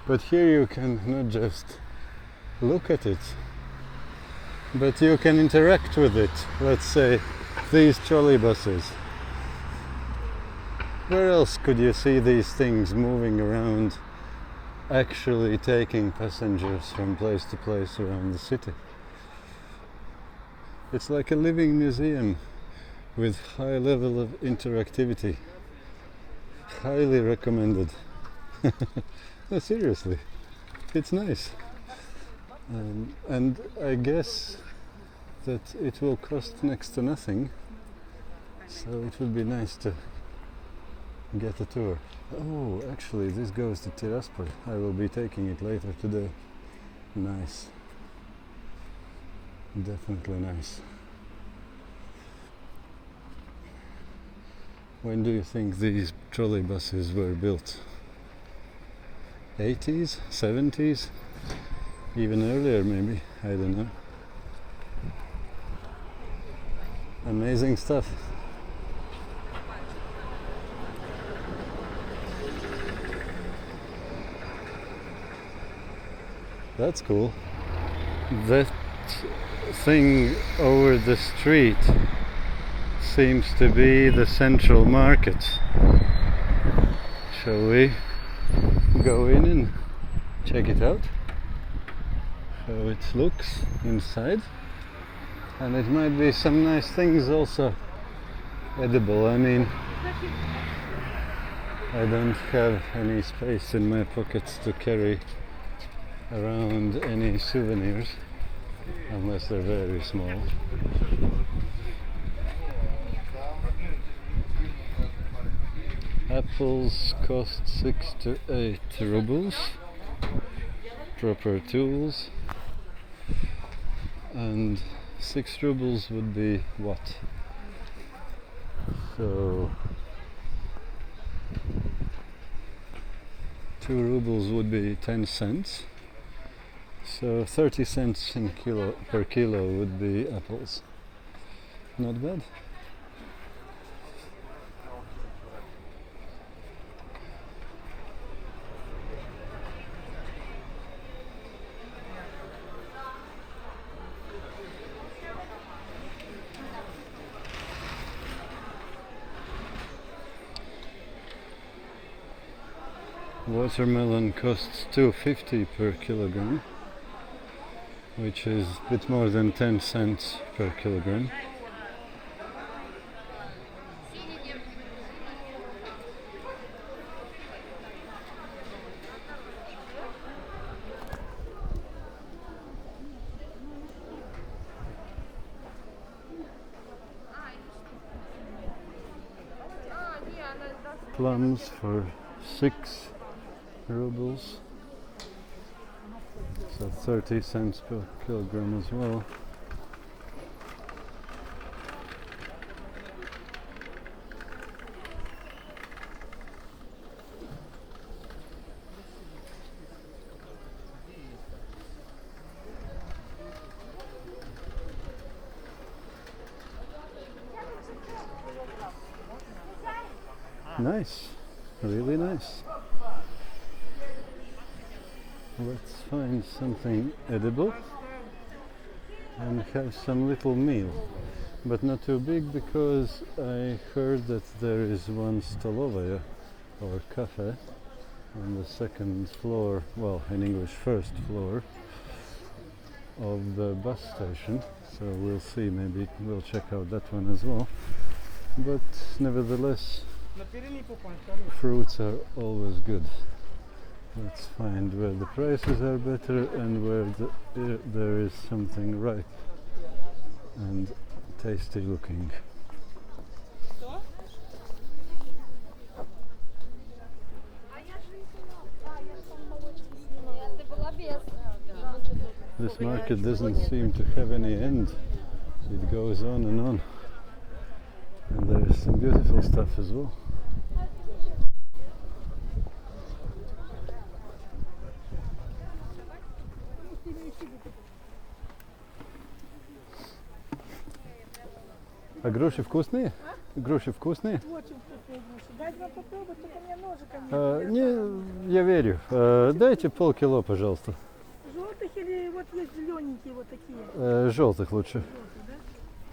But here you can not just look at it, but you can interact with it. Let's say these trolley buses. Where else could you see these things moving around, actually taking passengers from place to place around the city? It's like a living museum with high level of interactivity. Highly recommended. No, seriously, it's nice. And I guess that it will cost next to nothing, so it would be nice to get a tour. Oh, actually this goes to Tiraspol. I will be taking it later today. Nice. Definitely nice. When do you think these trolley buses were built? 80s? 70s? Even earlier maybe? I don't know. Amazing stuff. That's cool. That thing over the street seems to be the central market. Shall we go in and check it out? How it looks inside. And it might be some nice things also edible. I mean, I don't have any space in my pockets to carry around any souvenirs unless they're very small. Apples cost 6 to 8 rubles, proper tools, and 6 rubles would be what? So 2 rubles would be 10 cents. So 30 cents per kilo would be apples. Not bad. Watermelon costs 2.50 per kilogram, which is a bit more than 10 cents per kilogram. Plums for 6 rubles, so 30 cents per kilogram as well. Nice, really nice. Let's find something edible and have some little meal, but not too big, because I heard that there is one stolovaya or cafe on the second floor, well, in English, first floor of the bus station, so we'll see, maybe we'll check out that one as well. But nevertheless, fruits are always good. Let's find where the prices are better and where there is something ripe and tasty looking. This market doesn't seem to have any end. It goes on and on. And there's some beautiful stuff as well. А груши вкусные? Груши вкусные? Очень вкусные груши. Дать вам попробовать, только мне ножиком Не, я верю. Дайте полкило, пожалуйста. Желтых или вот есть зелененькие вот такие? Желтых лучше. Желтых, да?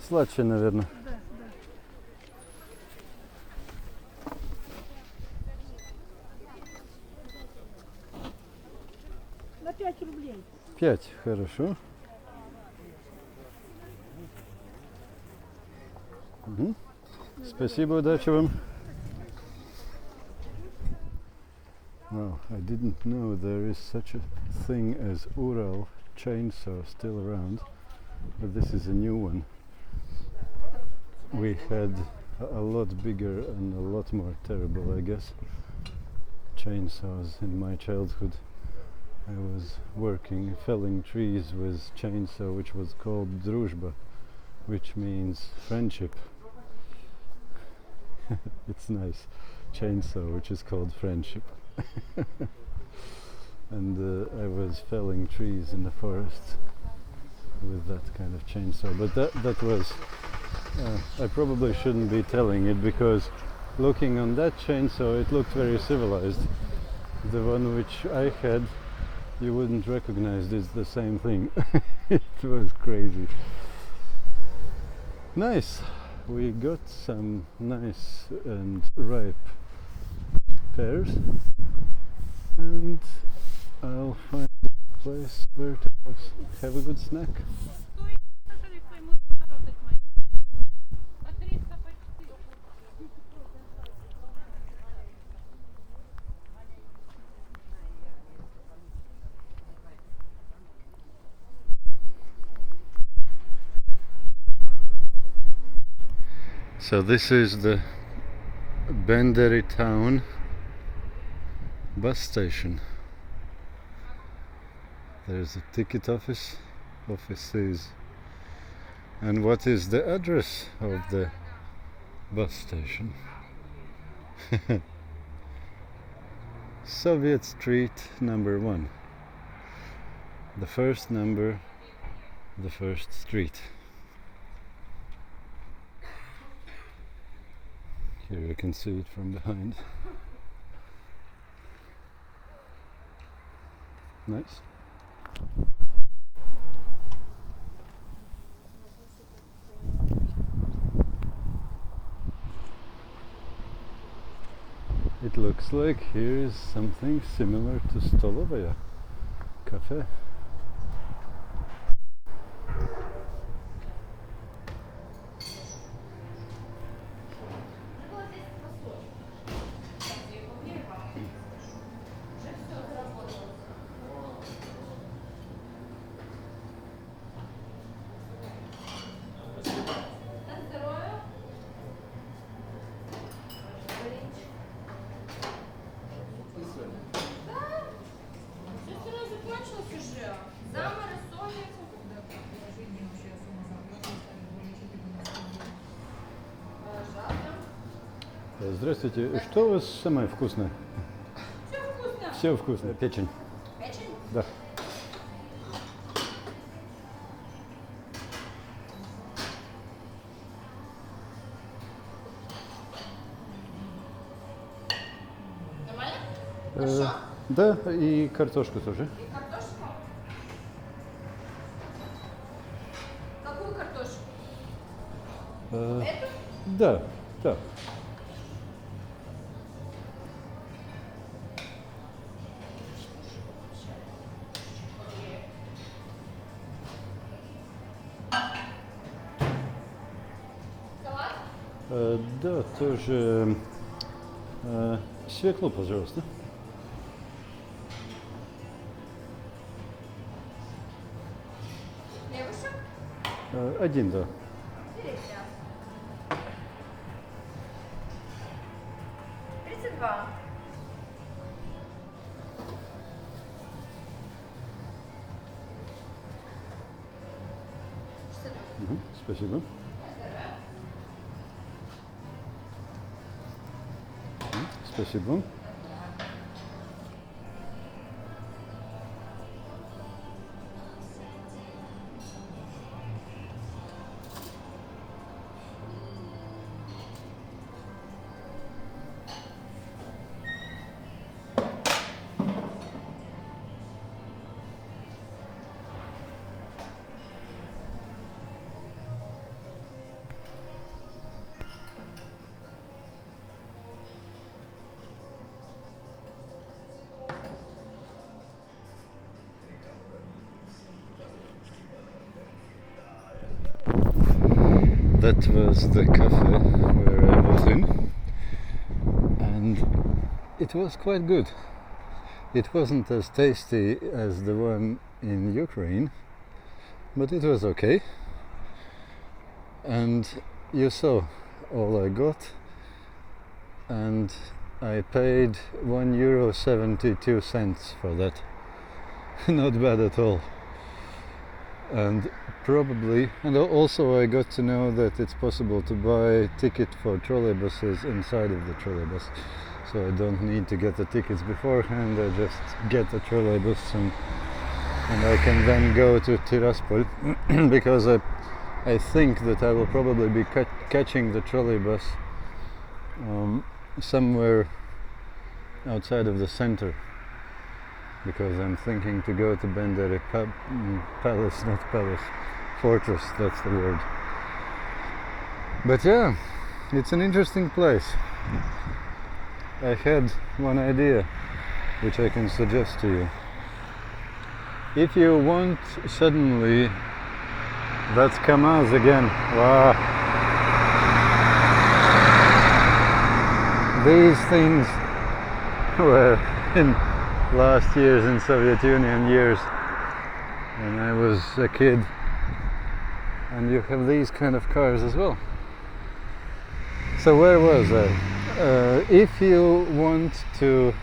Сладче, наверное. Да, да. На 5 рублей. 5, хорошо. Угу. Спасибо, удачи вам. Well, I didn't know there is such a thing as Ural chainsaw still around, but this is a new one. We had a lot bigger and a lot more terrible, I guess, chainsaws in my childhood. I was working, felling trees with chainsaw which was called Druzhba, which means friendship. It's nice. Chainsaw which is called friendship. And I was felling trees in the forest with that kind of chainsaw. But that was, I probably shouldn't be telling it, because looking on that chainsaw it looked very civilized. The one which I had, you wouldn't recognize it's the same thing. It was crazy. Nice. We got some nice and ripe pears, and I'll find a place where to have a good snack. So this is the Bendery town bus station. There's a ticket offices. And what is the address of the bus station? Soviet Street number 1. The first number, the first street. Here you can see it from behind. Nice. It looks like here is something similar to Stolovaya cafe. Здравствуйте. Что у вас самое вкусное? Все вкусно. Все вкусно. Печень. Печень? Да. Нормально? Хорошо? Да, и картошку тоже. И картошку? Какую картошку? Эту? Да, да. Да, тоже свеклу, пожалуйста. Хлебушек? Один, да. Интересно. Спасибо. Спасибо. That was the cafe where I was in, and it was quite good. It wasn't as tasty as the one in Ukraine, but it was okay. And you saw all I got, and I paid €1.72 for that. Not bad at all. And probably, and also I got to know that it's possible to buy ticket for trolleybuses inside of the trolleybus, so I don't need to get the tickets beforehand. I just get the trolleybus and I can then go to Tiraspol because I think that I will probably be catching the trolleybus somewhere outside of the center, because I'm thinking to go to Bendery Palace, not Palace, Fortress, that's the word. But yeah, it's an interesting place. I had one idea which I can suggest to you. If you want suddenly, that's Kamaz again, wow. These things were in last years in Soviet Union years when I was a kid, and you have these kind of cars as well. So where was I? If you want to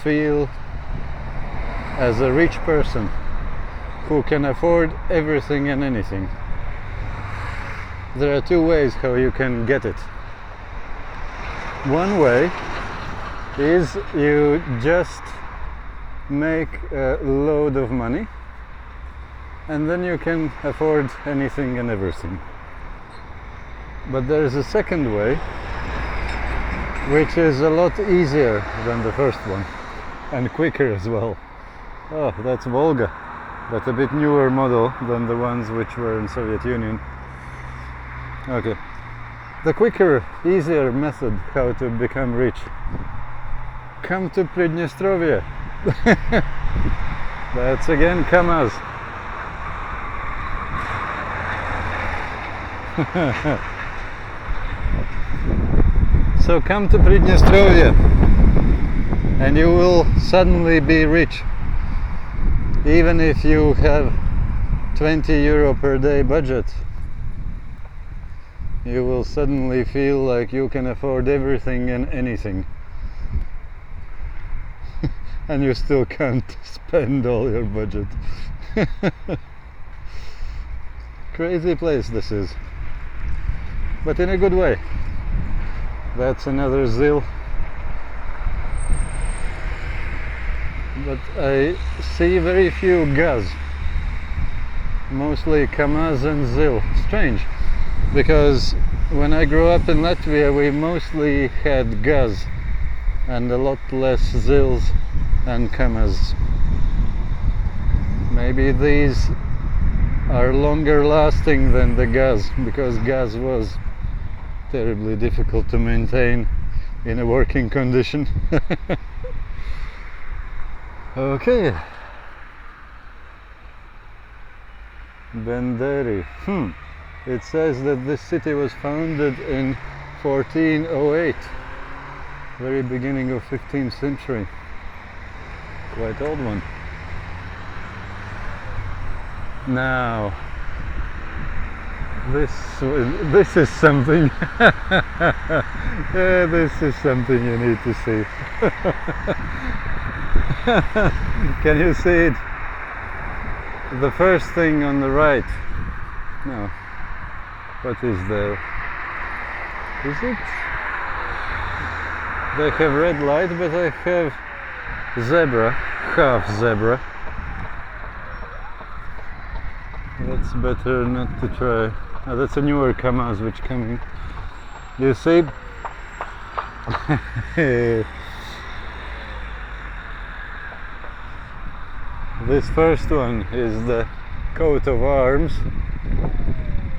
feel as a rich person who can afford everything and anything, there are two ways how you can get it. One way is you just make a load of money and then you can afford anything and everything. But there is a second way which is a lot easier than the first one and quicker as well. Oh, that's Volga, but a bit newer model than the ones which were in Soviet Union. Okay, the quicker, easier method how to become rich. Come to Pridnestrovye. That's again Kamaz. So come to Pridnestrovye and you will suddenly be rich. Even if you have €20 per day budget, you will suddenly feel like you can afford everything and anything. And you still can't spend all your budget. Crazy place this is, but in a good way. That's another ZIL. But I see very few Gaz, mostly Kamaz and ZIL. Strange, because when I grew up in Latvia we mostly had Gaz and a lot less ZILs and Kamaz. Maybe these are longer lasting than the Gaz, because Gaz was terribly difficult to maintain in a working condition. Okay. Bendery. It says that this city was founded in 1408, very beginning of 15th century. Quite old one. Now, this is something. Yeah, this is something you need to see. Can you see it? The first thing on the right. No, What is there? Is it? They have red light, but I have zebra, half zebra. That's better not to try. Oh, that's a newer Kamaz which coming. You see? This first one is the coat of arms,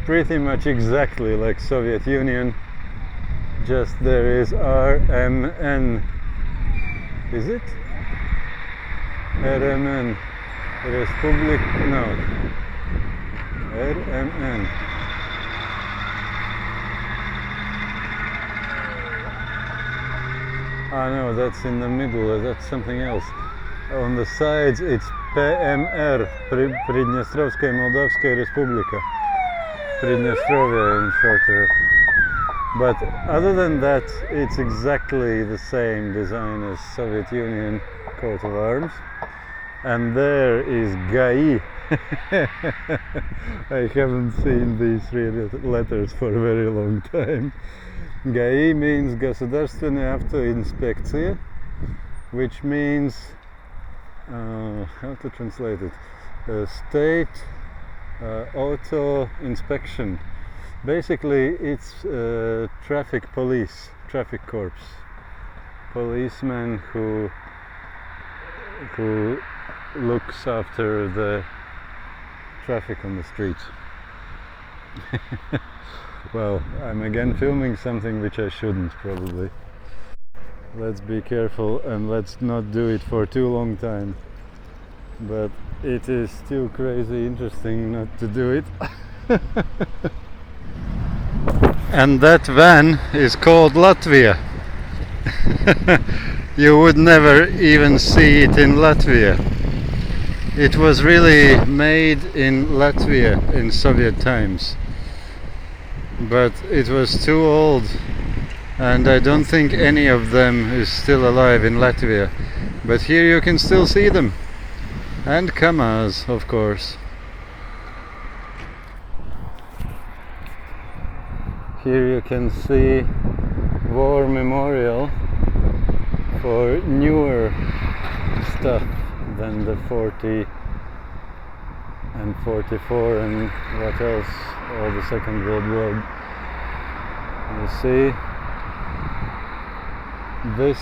pretty much exactly like Soviet Union, just there is RMN. Is it? RMN. Republic, no. RMN. Ah no, that's in the middle, that's something else. On the sides it's PMR, Приднестровская Moldavskая Republika. Pridnestrovye in shorter. But other than that, it's exactly the same design as Soviet Union coat of arms. And there is GAI. I haven't seen these three letters for a very long time. GAI means Государственная Автоинспекция, which means, how to translate it? State auto inspection. Basically, it's traffic police, traffic corps, policemen who looks after the traffic on the streets. Well, I'm again filming something which I shouldn't probably. Let's be careful and let's not do it for too long time. But it is still crazy interesting not to do it. And that van is called Latvia. You would never even see it in Latvia. It was really made in Latvia in Soviet times, but it was too old, and I don't think any of them is still alive in Latvia. But here you can still see them, and Kamaz, of course. Here you can see war memorial for newer stuff than the 40 and 44 and what else, all the Second World War. You see, this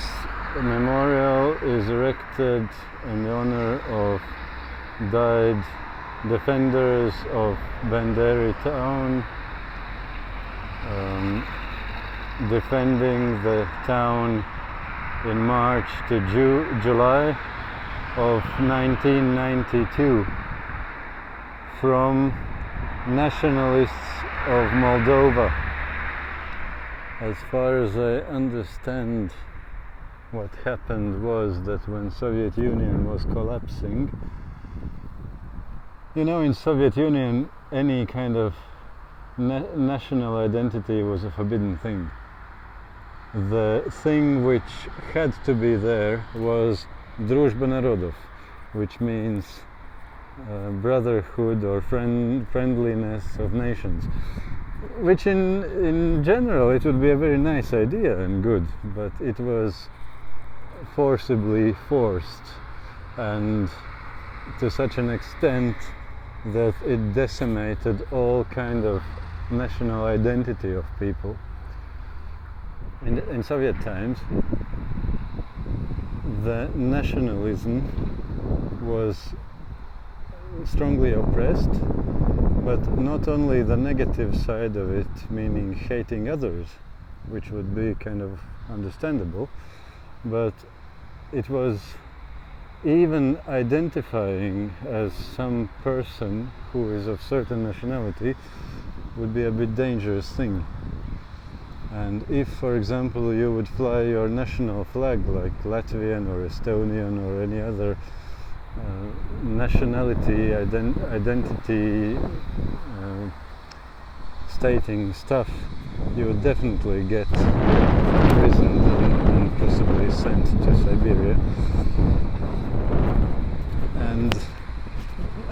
memorial is erected in honor of died defenders of Bendery town, defending the town in March to July of 1992 from nationalists of Moldova. As far as I understand, what happened was that when Soviet Union was collapsing, you know, in Soviet Union any kind of national identity was a forbidden thing. The thing which had to be there was Дружба народов, which means brotherhood or friendliness of nations, which in general it would be a very nice idea and good, but it was forcibly forced, and to such an extent that it decimated all kind of national identity of people. In Soviet times, the nationalism was strongly oppressed, but not only the negative side of it, meaning hating others, which would be kind of understandable, but it was even identifying as some person who is of certain nationality would be a bit dangerous thing. And if, for example, you would fly your national flag like Latvian or Estonian or any other nationality identity stating stuff, you would definitely get imprisoned and possibly sent to Siberia. And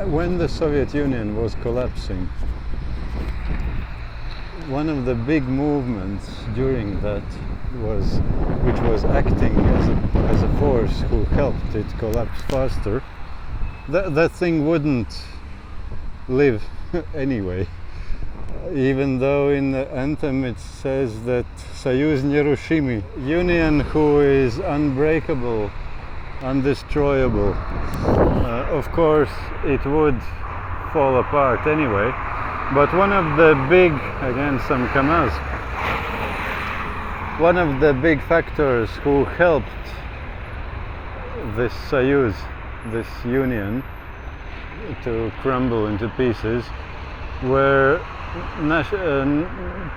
when the Soviet Union was collapsing, one of the big movements during that which was acting as a force who helped it collapse faster. That thing wouldn't live anyway, even though in the anthem it says that Союз нерушимый, union who is unbreakable, undestroyable. Of course it would fall apart anyway, but one of the big, again some Kamaz, one of the big factors who helped this Soyuz, this union, to crumble into pieces were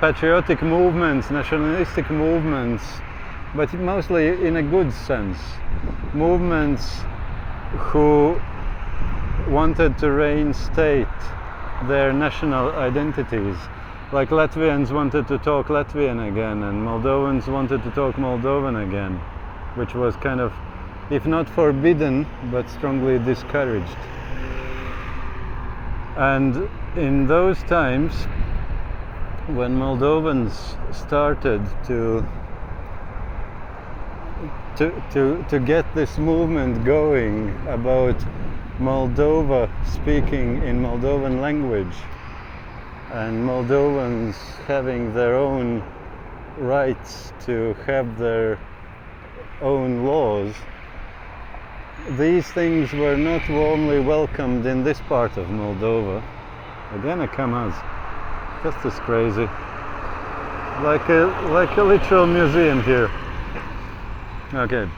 patriotic movements, nationalistic movements, but mostly in a good sense. Movements who wanted to reinstate their national identities. Like Latvians wanted to talk Latvian again, and Moldovans wanted to talk Moldovan again, which was kind of, if not forbidden, but strongly discouraged. And in those times, when Moldovans started to get this movement going about Moldova speaking in Moldovan language and Moldovans having their own rights to have their own laws, these things were not warmly welcomed in this part of Moldova. Again a Kamaz, just as crazy, like a literal museum here. Okay,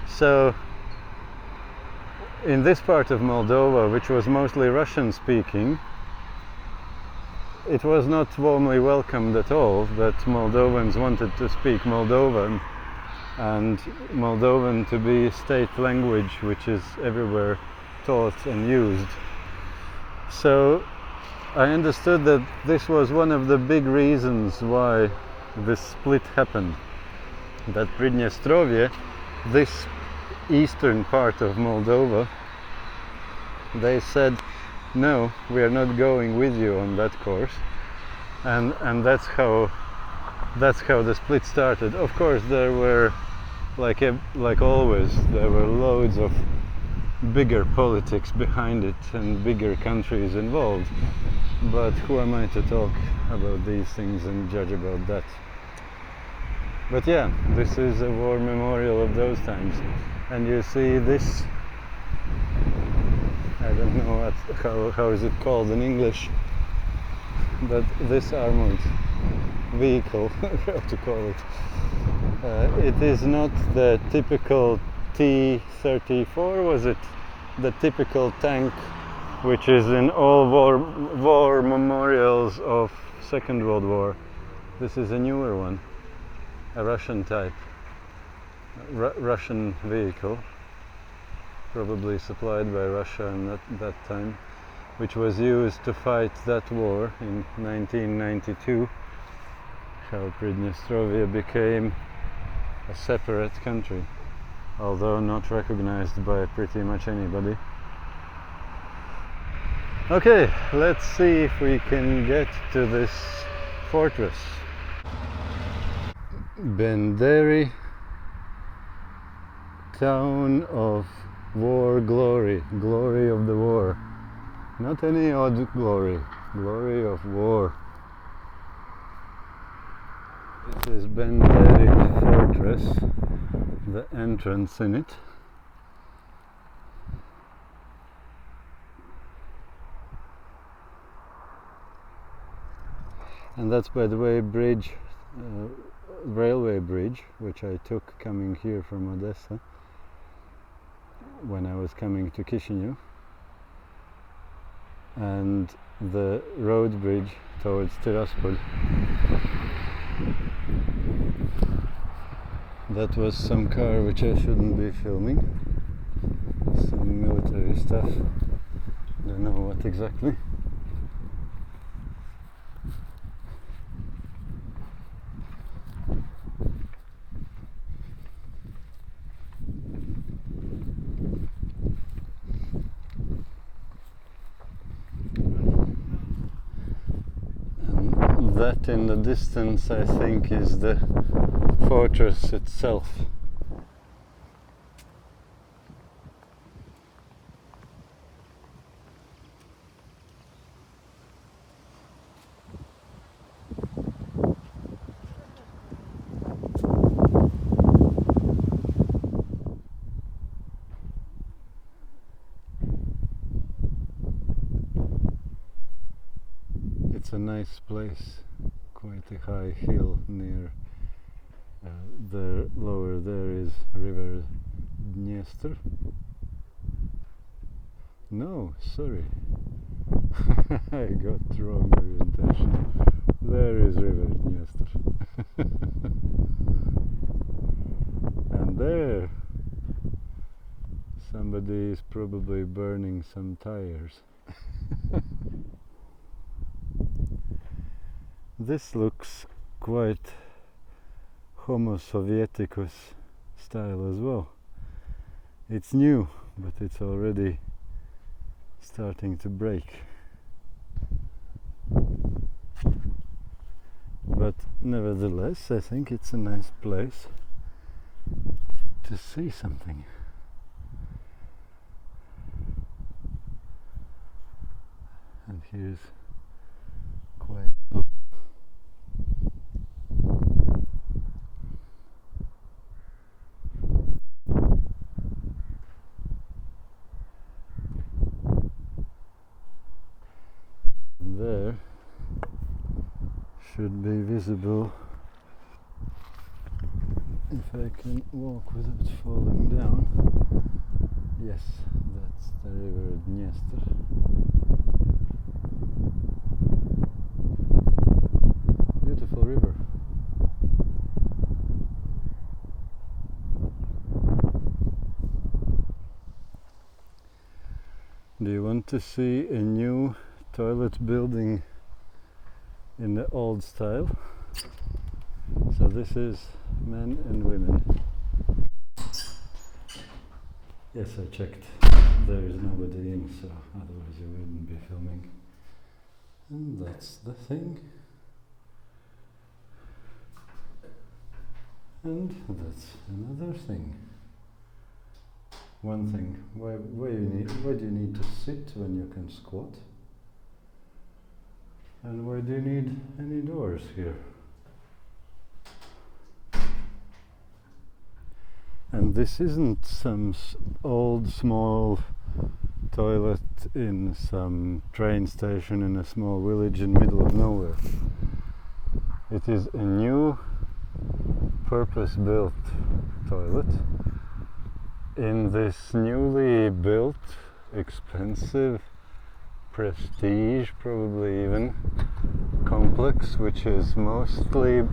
so in this part of Moldova, which was mostly Russian speaking, it was not warmly welcomed at all that Moldovans wanted to speak Moldovan, and Moldovan to be state language which is everywhere taught and used. So I understood that this was one of the big reasons why this split happened, that Pridnestrovye, this eastern part of Moldova, they said, no, we are not going with you on that course, and that's how the split started. Of course there were, like always, there were loads of bigger politics behind it and bigger countries involved, but who am I to talk about these things and judge about that? But yeah, this is a war memorial of those times, and you see this, I don't know how is it called in English, but this armored vehicle, how to call it, it is not the typical T-34, was it? The typical tank which is in all war memorials of Second World War. This is a newer one, a Russian type, Russian vehicle, probably supplied by Russia in that time, which was used to fight that war in 1992, how Pridnestrovye became a separate country, although not recognized by pretty much anybody. Okay, let's see if we can get to this fortress. Bendery, town of war glory, glory of the war. Not any odd glory, glory of war. This is Bendery fortress, the entrance in it. And that's, by the way, bridge, railway bridge, which I took coming here from Odessa when I was coming to Chisinau, and the road bridge towards Tiraspol. That was some car which I shouldn't be filming, some military stuff, don't know what exactly. that in the distance, I think, is the fortress itself. It's a nice place, quite a high hill near the lower there is river Dniester. No, sorry, I got wrong orientation. There is river Dniester. And there somebody is probably burning some tires. This looks quite Homo Sovieticus style as well. It's new, but it's already starting to break. But nevertheless, I think it's a nice place to see something. And here's quite there should be visible, if I can walk without falling down. Yes, that's the river Dniester. Beautiful river. Do you want to see a new toilet building in the old style? So this is men and women. Yes, I checked. There is nobody in, so otherwise you wouldn't be filming. And that's the thing. And that's another thing. One thing. Why do you need to sit when you can squat? And why do you need any doors here? And this isn't some old small toilet in some train station in a small village in the middle of nowhere. It is a new purpose-built toilet in this newly built, expensive, prestige, probably even, complex, which is mostly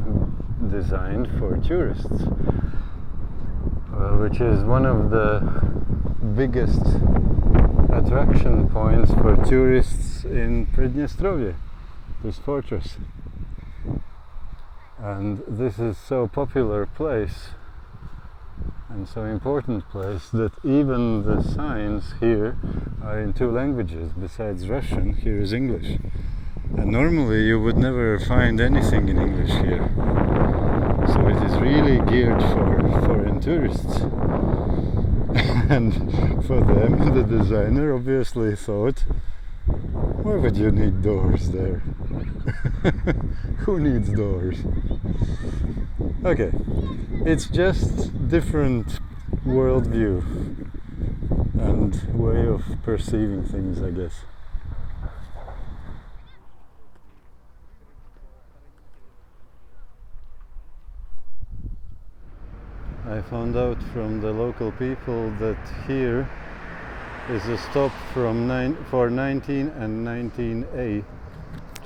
designed for tourists, which is one of the biggest attraction points for tourists in Pridnestrovye, this fortress. And this is so popular place and so important place that even the signs here are in 2 languages. Besides Russian, here is English. And normally you would never find anything in English here. So it is really geared for foreign tourists. And for them, the designer obviously thought, why would you need doors there? Who needs doors? Okay, it's just different worldview and way of perceiving things, I guess. I found out from the local people that here is a stop for 19 and 19A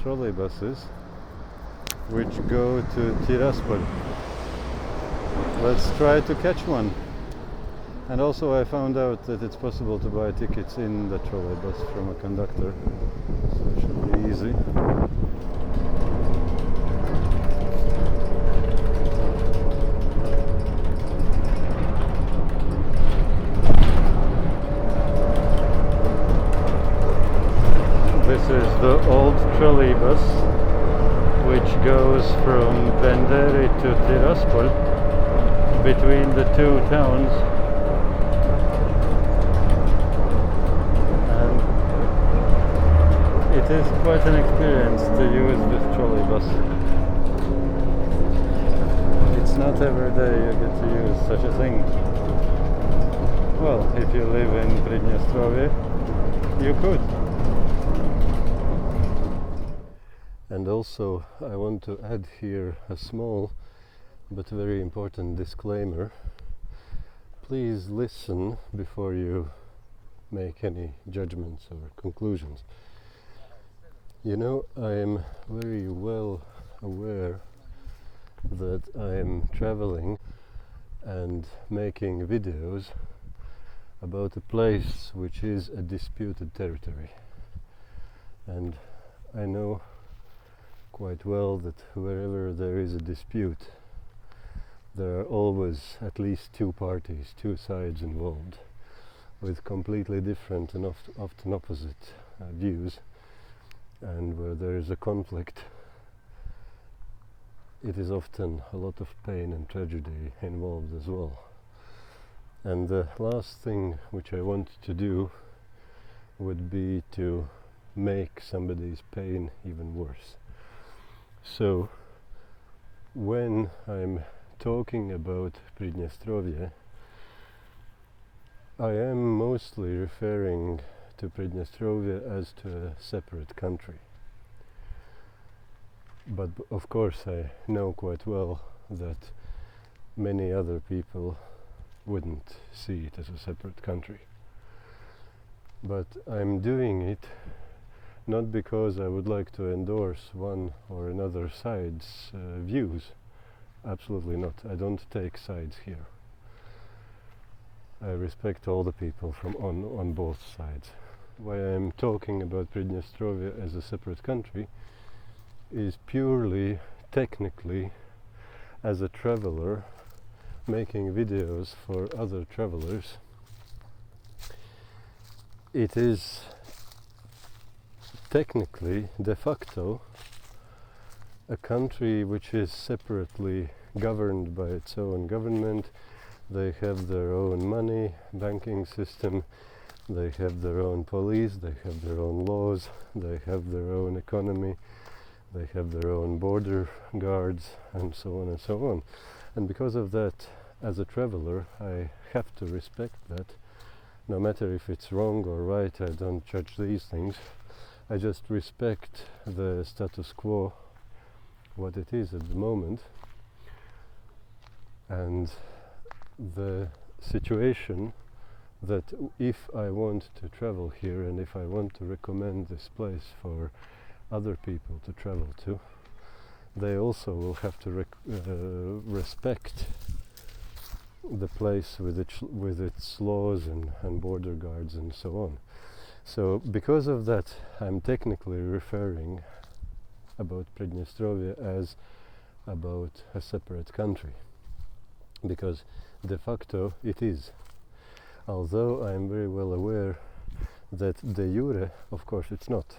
trolleybuses which go to Tiraspol. Let's try to catch one. And also I found out that it's possible to buy tickets in the trolleybus from a conductor, so it should be easy. This is the old trolleybus, which goes from Bendery to Tiraspol, between the two towns. And it is quite an experience to use this trolley bus. It's not every day you get to use such a thing. Well, if you live in Pridnestrovye, you could. And also I want to add here a small but very important disclaimer. Please listen before you make any judgments or conclusions. You know, I am very well aware that I am traveling and making videos about a place which is a disputed territory. And I know quite well that wherever there is a dispute, there are always at least two parties, two sides involved, with completely different and often opposite views. And where there is a conflict, it is often a lot of pain and tragedy involved as well. And the last thing which I wanted to do would be to make somebody's pain even worse. So when I'm talking about Pridnestrovye, I am mostly referring to Pridnestrovye as to a separate country. But of course I know quite well that many other people wouldn't see it as a separate country. But I'm doing it not because I would like to endorse one or another side's views. Absolutely not. I don't take sides here. I respect all the people from on both sides. Why I'm talking about Pridnestrovye as a separate country is purely technically as a traveler making videos for other travelers. It is technically, de facto, a country which is separately governed by its own government. They have their own money, banking system, they have their own police, they have their own laws, they have their own economy, they have their own border guards, and so on and so on. And because of that, as a traveler, I have to respect that. No matter if it's wrong or right, I don't judge these things. I just respect the status quo, what it is at the moment, and the situation that if I want to travel here and if I want to recommend this place for other people to travel to, they also will have to respect the place with its laws and border guards and so on. So because of that, I'm technically referring about Pridnestrovye as about a separate country, because de facto it is. Although I am very well aware that de jure, of course it's not.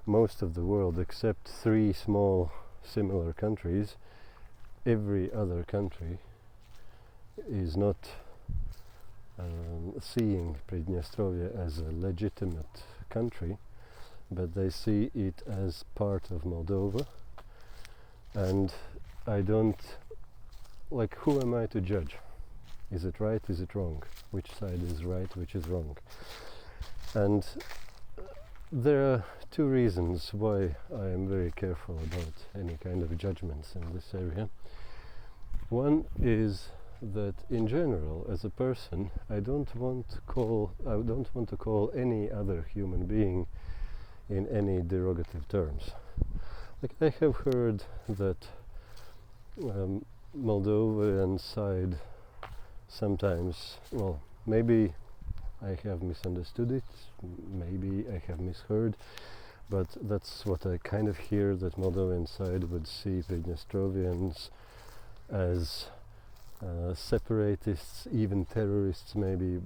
Most of the world, except 3 small similar countries, every other country is not seeing Pridnestrovye as a legitimate country, but they see it as part of Moldova. And I don't, like, who am I to judge? Is it right, is it wrong? Which side is right, which is wrong? And there are 2 reasons why I am very careful about any kind of judgments in this area. One is that in general, as a person, I don't want to call any other human being in any derogative terms. Like, I have heard that Moldovan side sometimes, well, maybe I have misunderstood it, maybe I have misheard, but that's what I kind of hear, that Moldovan side would see Pridnestrovians as separatists, even terrorists. Maybe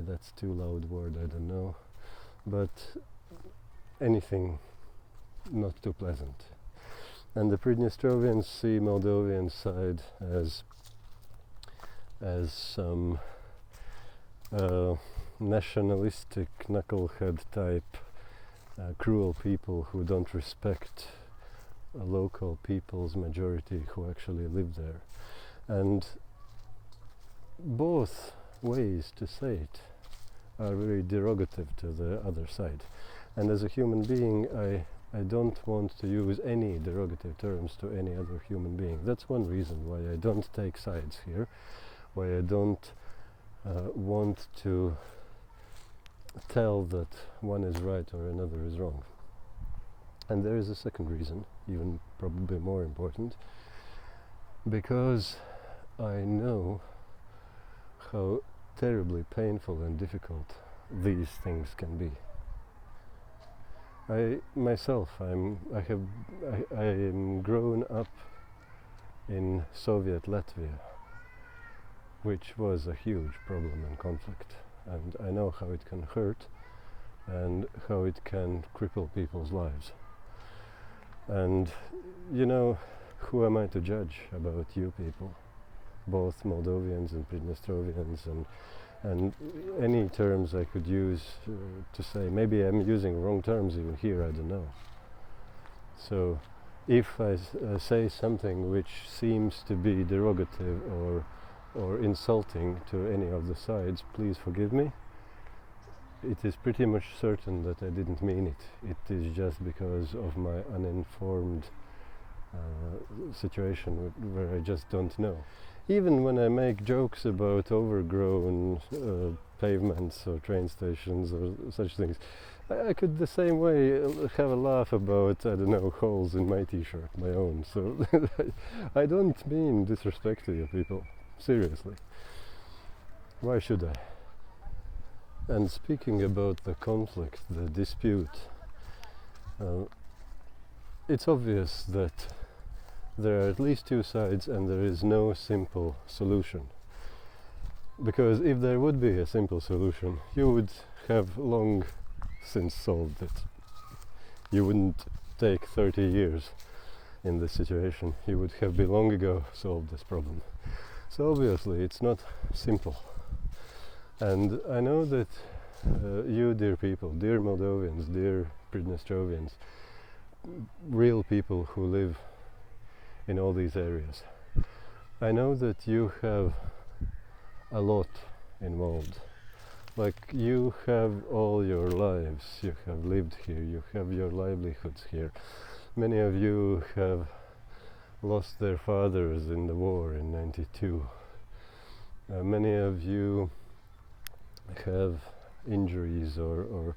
that's too loud word, I don't know, but anything not too pleasant. And the Pridnestrovians see Moldovan side as some nationalistic knucklehead type cruel people who don't respect local people's majority who actually live there. And both ways to say it are very derogative to the other side. And as a human being, I don't want to use any derogative terms to any other human being. That's one reason why I don't take sides here, why I don't want to tell that one is right or another is wrong. And there is a second reason, even probably more important, because I know how terribly painful and difficult these things can be. I myself, I am grown up in Soviet Latvia, which was a huge problem and conflict, and I know how it can hurt and how it can cripple people's lives. And you know, who am I to judge about you people, both Moldovians and Pridnestrovians, and any terms I could use to say. Maybe I'm using wrong terms even here, I don't know. So if I say something which seems to be derogative or insulting to any of the sides, please forgive me. It is pretty much certain that I didn't mean it. It is just because of my uninformed situation where I just don't know. Even when I make jokes about overgrown pavements or train stations or such things, I could the same way have a laugh about, I don't know, holes in my t-shirt, my own. So I don't mean disrespect to you people, seriously. Why should I? And speaking about the conflict, the dispute, it's obvious that there are at least two sides and there is no simple solution. Because if there would be a simple solution, you would have long since solved it. You wouldn't take 30 years in this situation. You would have been long ago solved this problem. So obviously it's not simple. And I know that you, dear people, dear Moldovians, dear Pridnestrovians, real people who live in all these areas, I know that you have a lot involved. Like, you have all your lives, you have lived here, you have your livelihoods here. Many of you have lost their fathers in the war in '92. Many of you have injuries or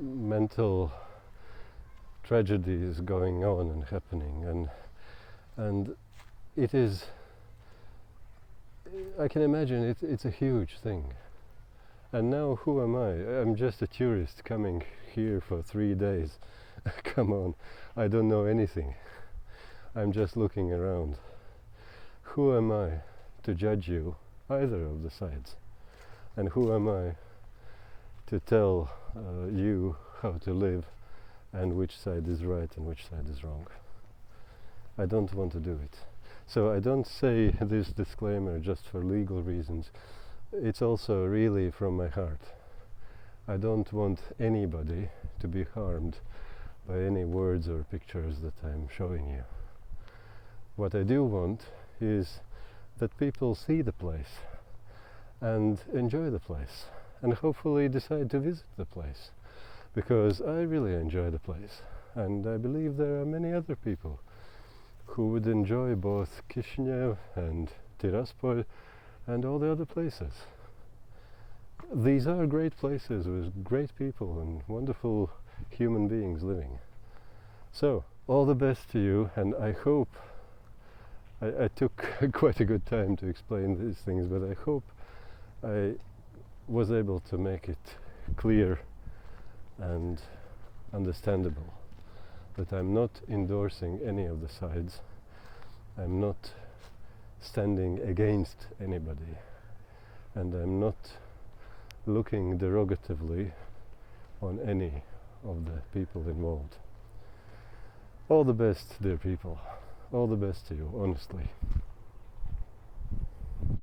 mental tragedies going on and happening, and it is, I can imagine it's a huge thing. And now who am I? I'm just a tourist coming here for 3 days. Come on, I don't know anything. I'm just looking around. Who am I to judge you, either of the sides? And who am I to tell you how to live and which side is right and which side is wrong? I don't want to do it. So I don't say this disclaimer just for legal reasons. It's also really from my heart. I don't want anybody to be harmed by any words or pictures that I'm showing you. What I do want is that people see the place and enjoy the place and hopefully decide to visit the place, because I really enjoy the place, and I believe there are many other people who would enjoy both Chisinau and Tiraspol and all the other places. These are great places with great people and wonderful human beings living. So, all the best to you, and I hope, I took quite a good time to explain these things, but I hope I was able to make it clear and understandable that I'm not endorsing any of the sides. I'm not standing against anybody, and I'm not looking derogatively on any of the people involved. All the best, dear people. All the best to you, honestly.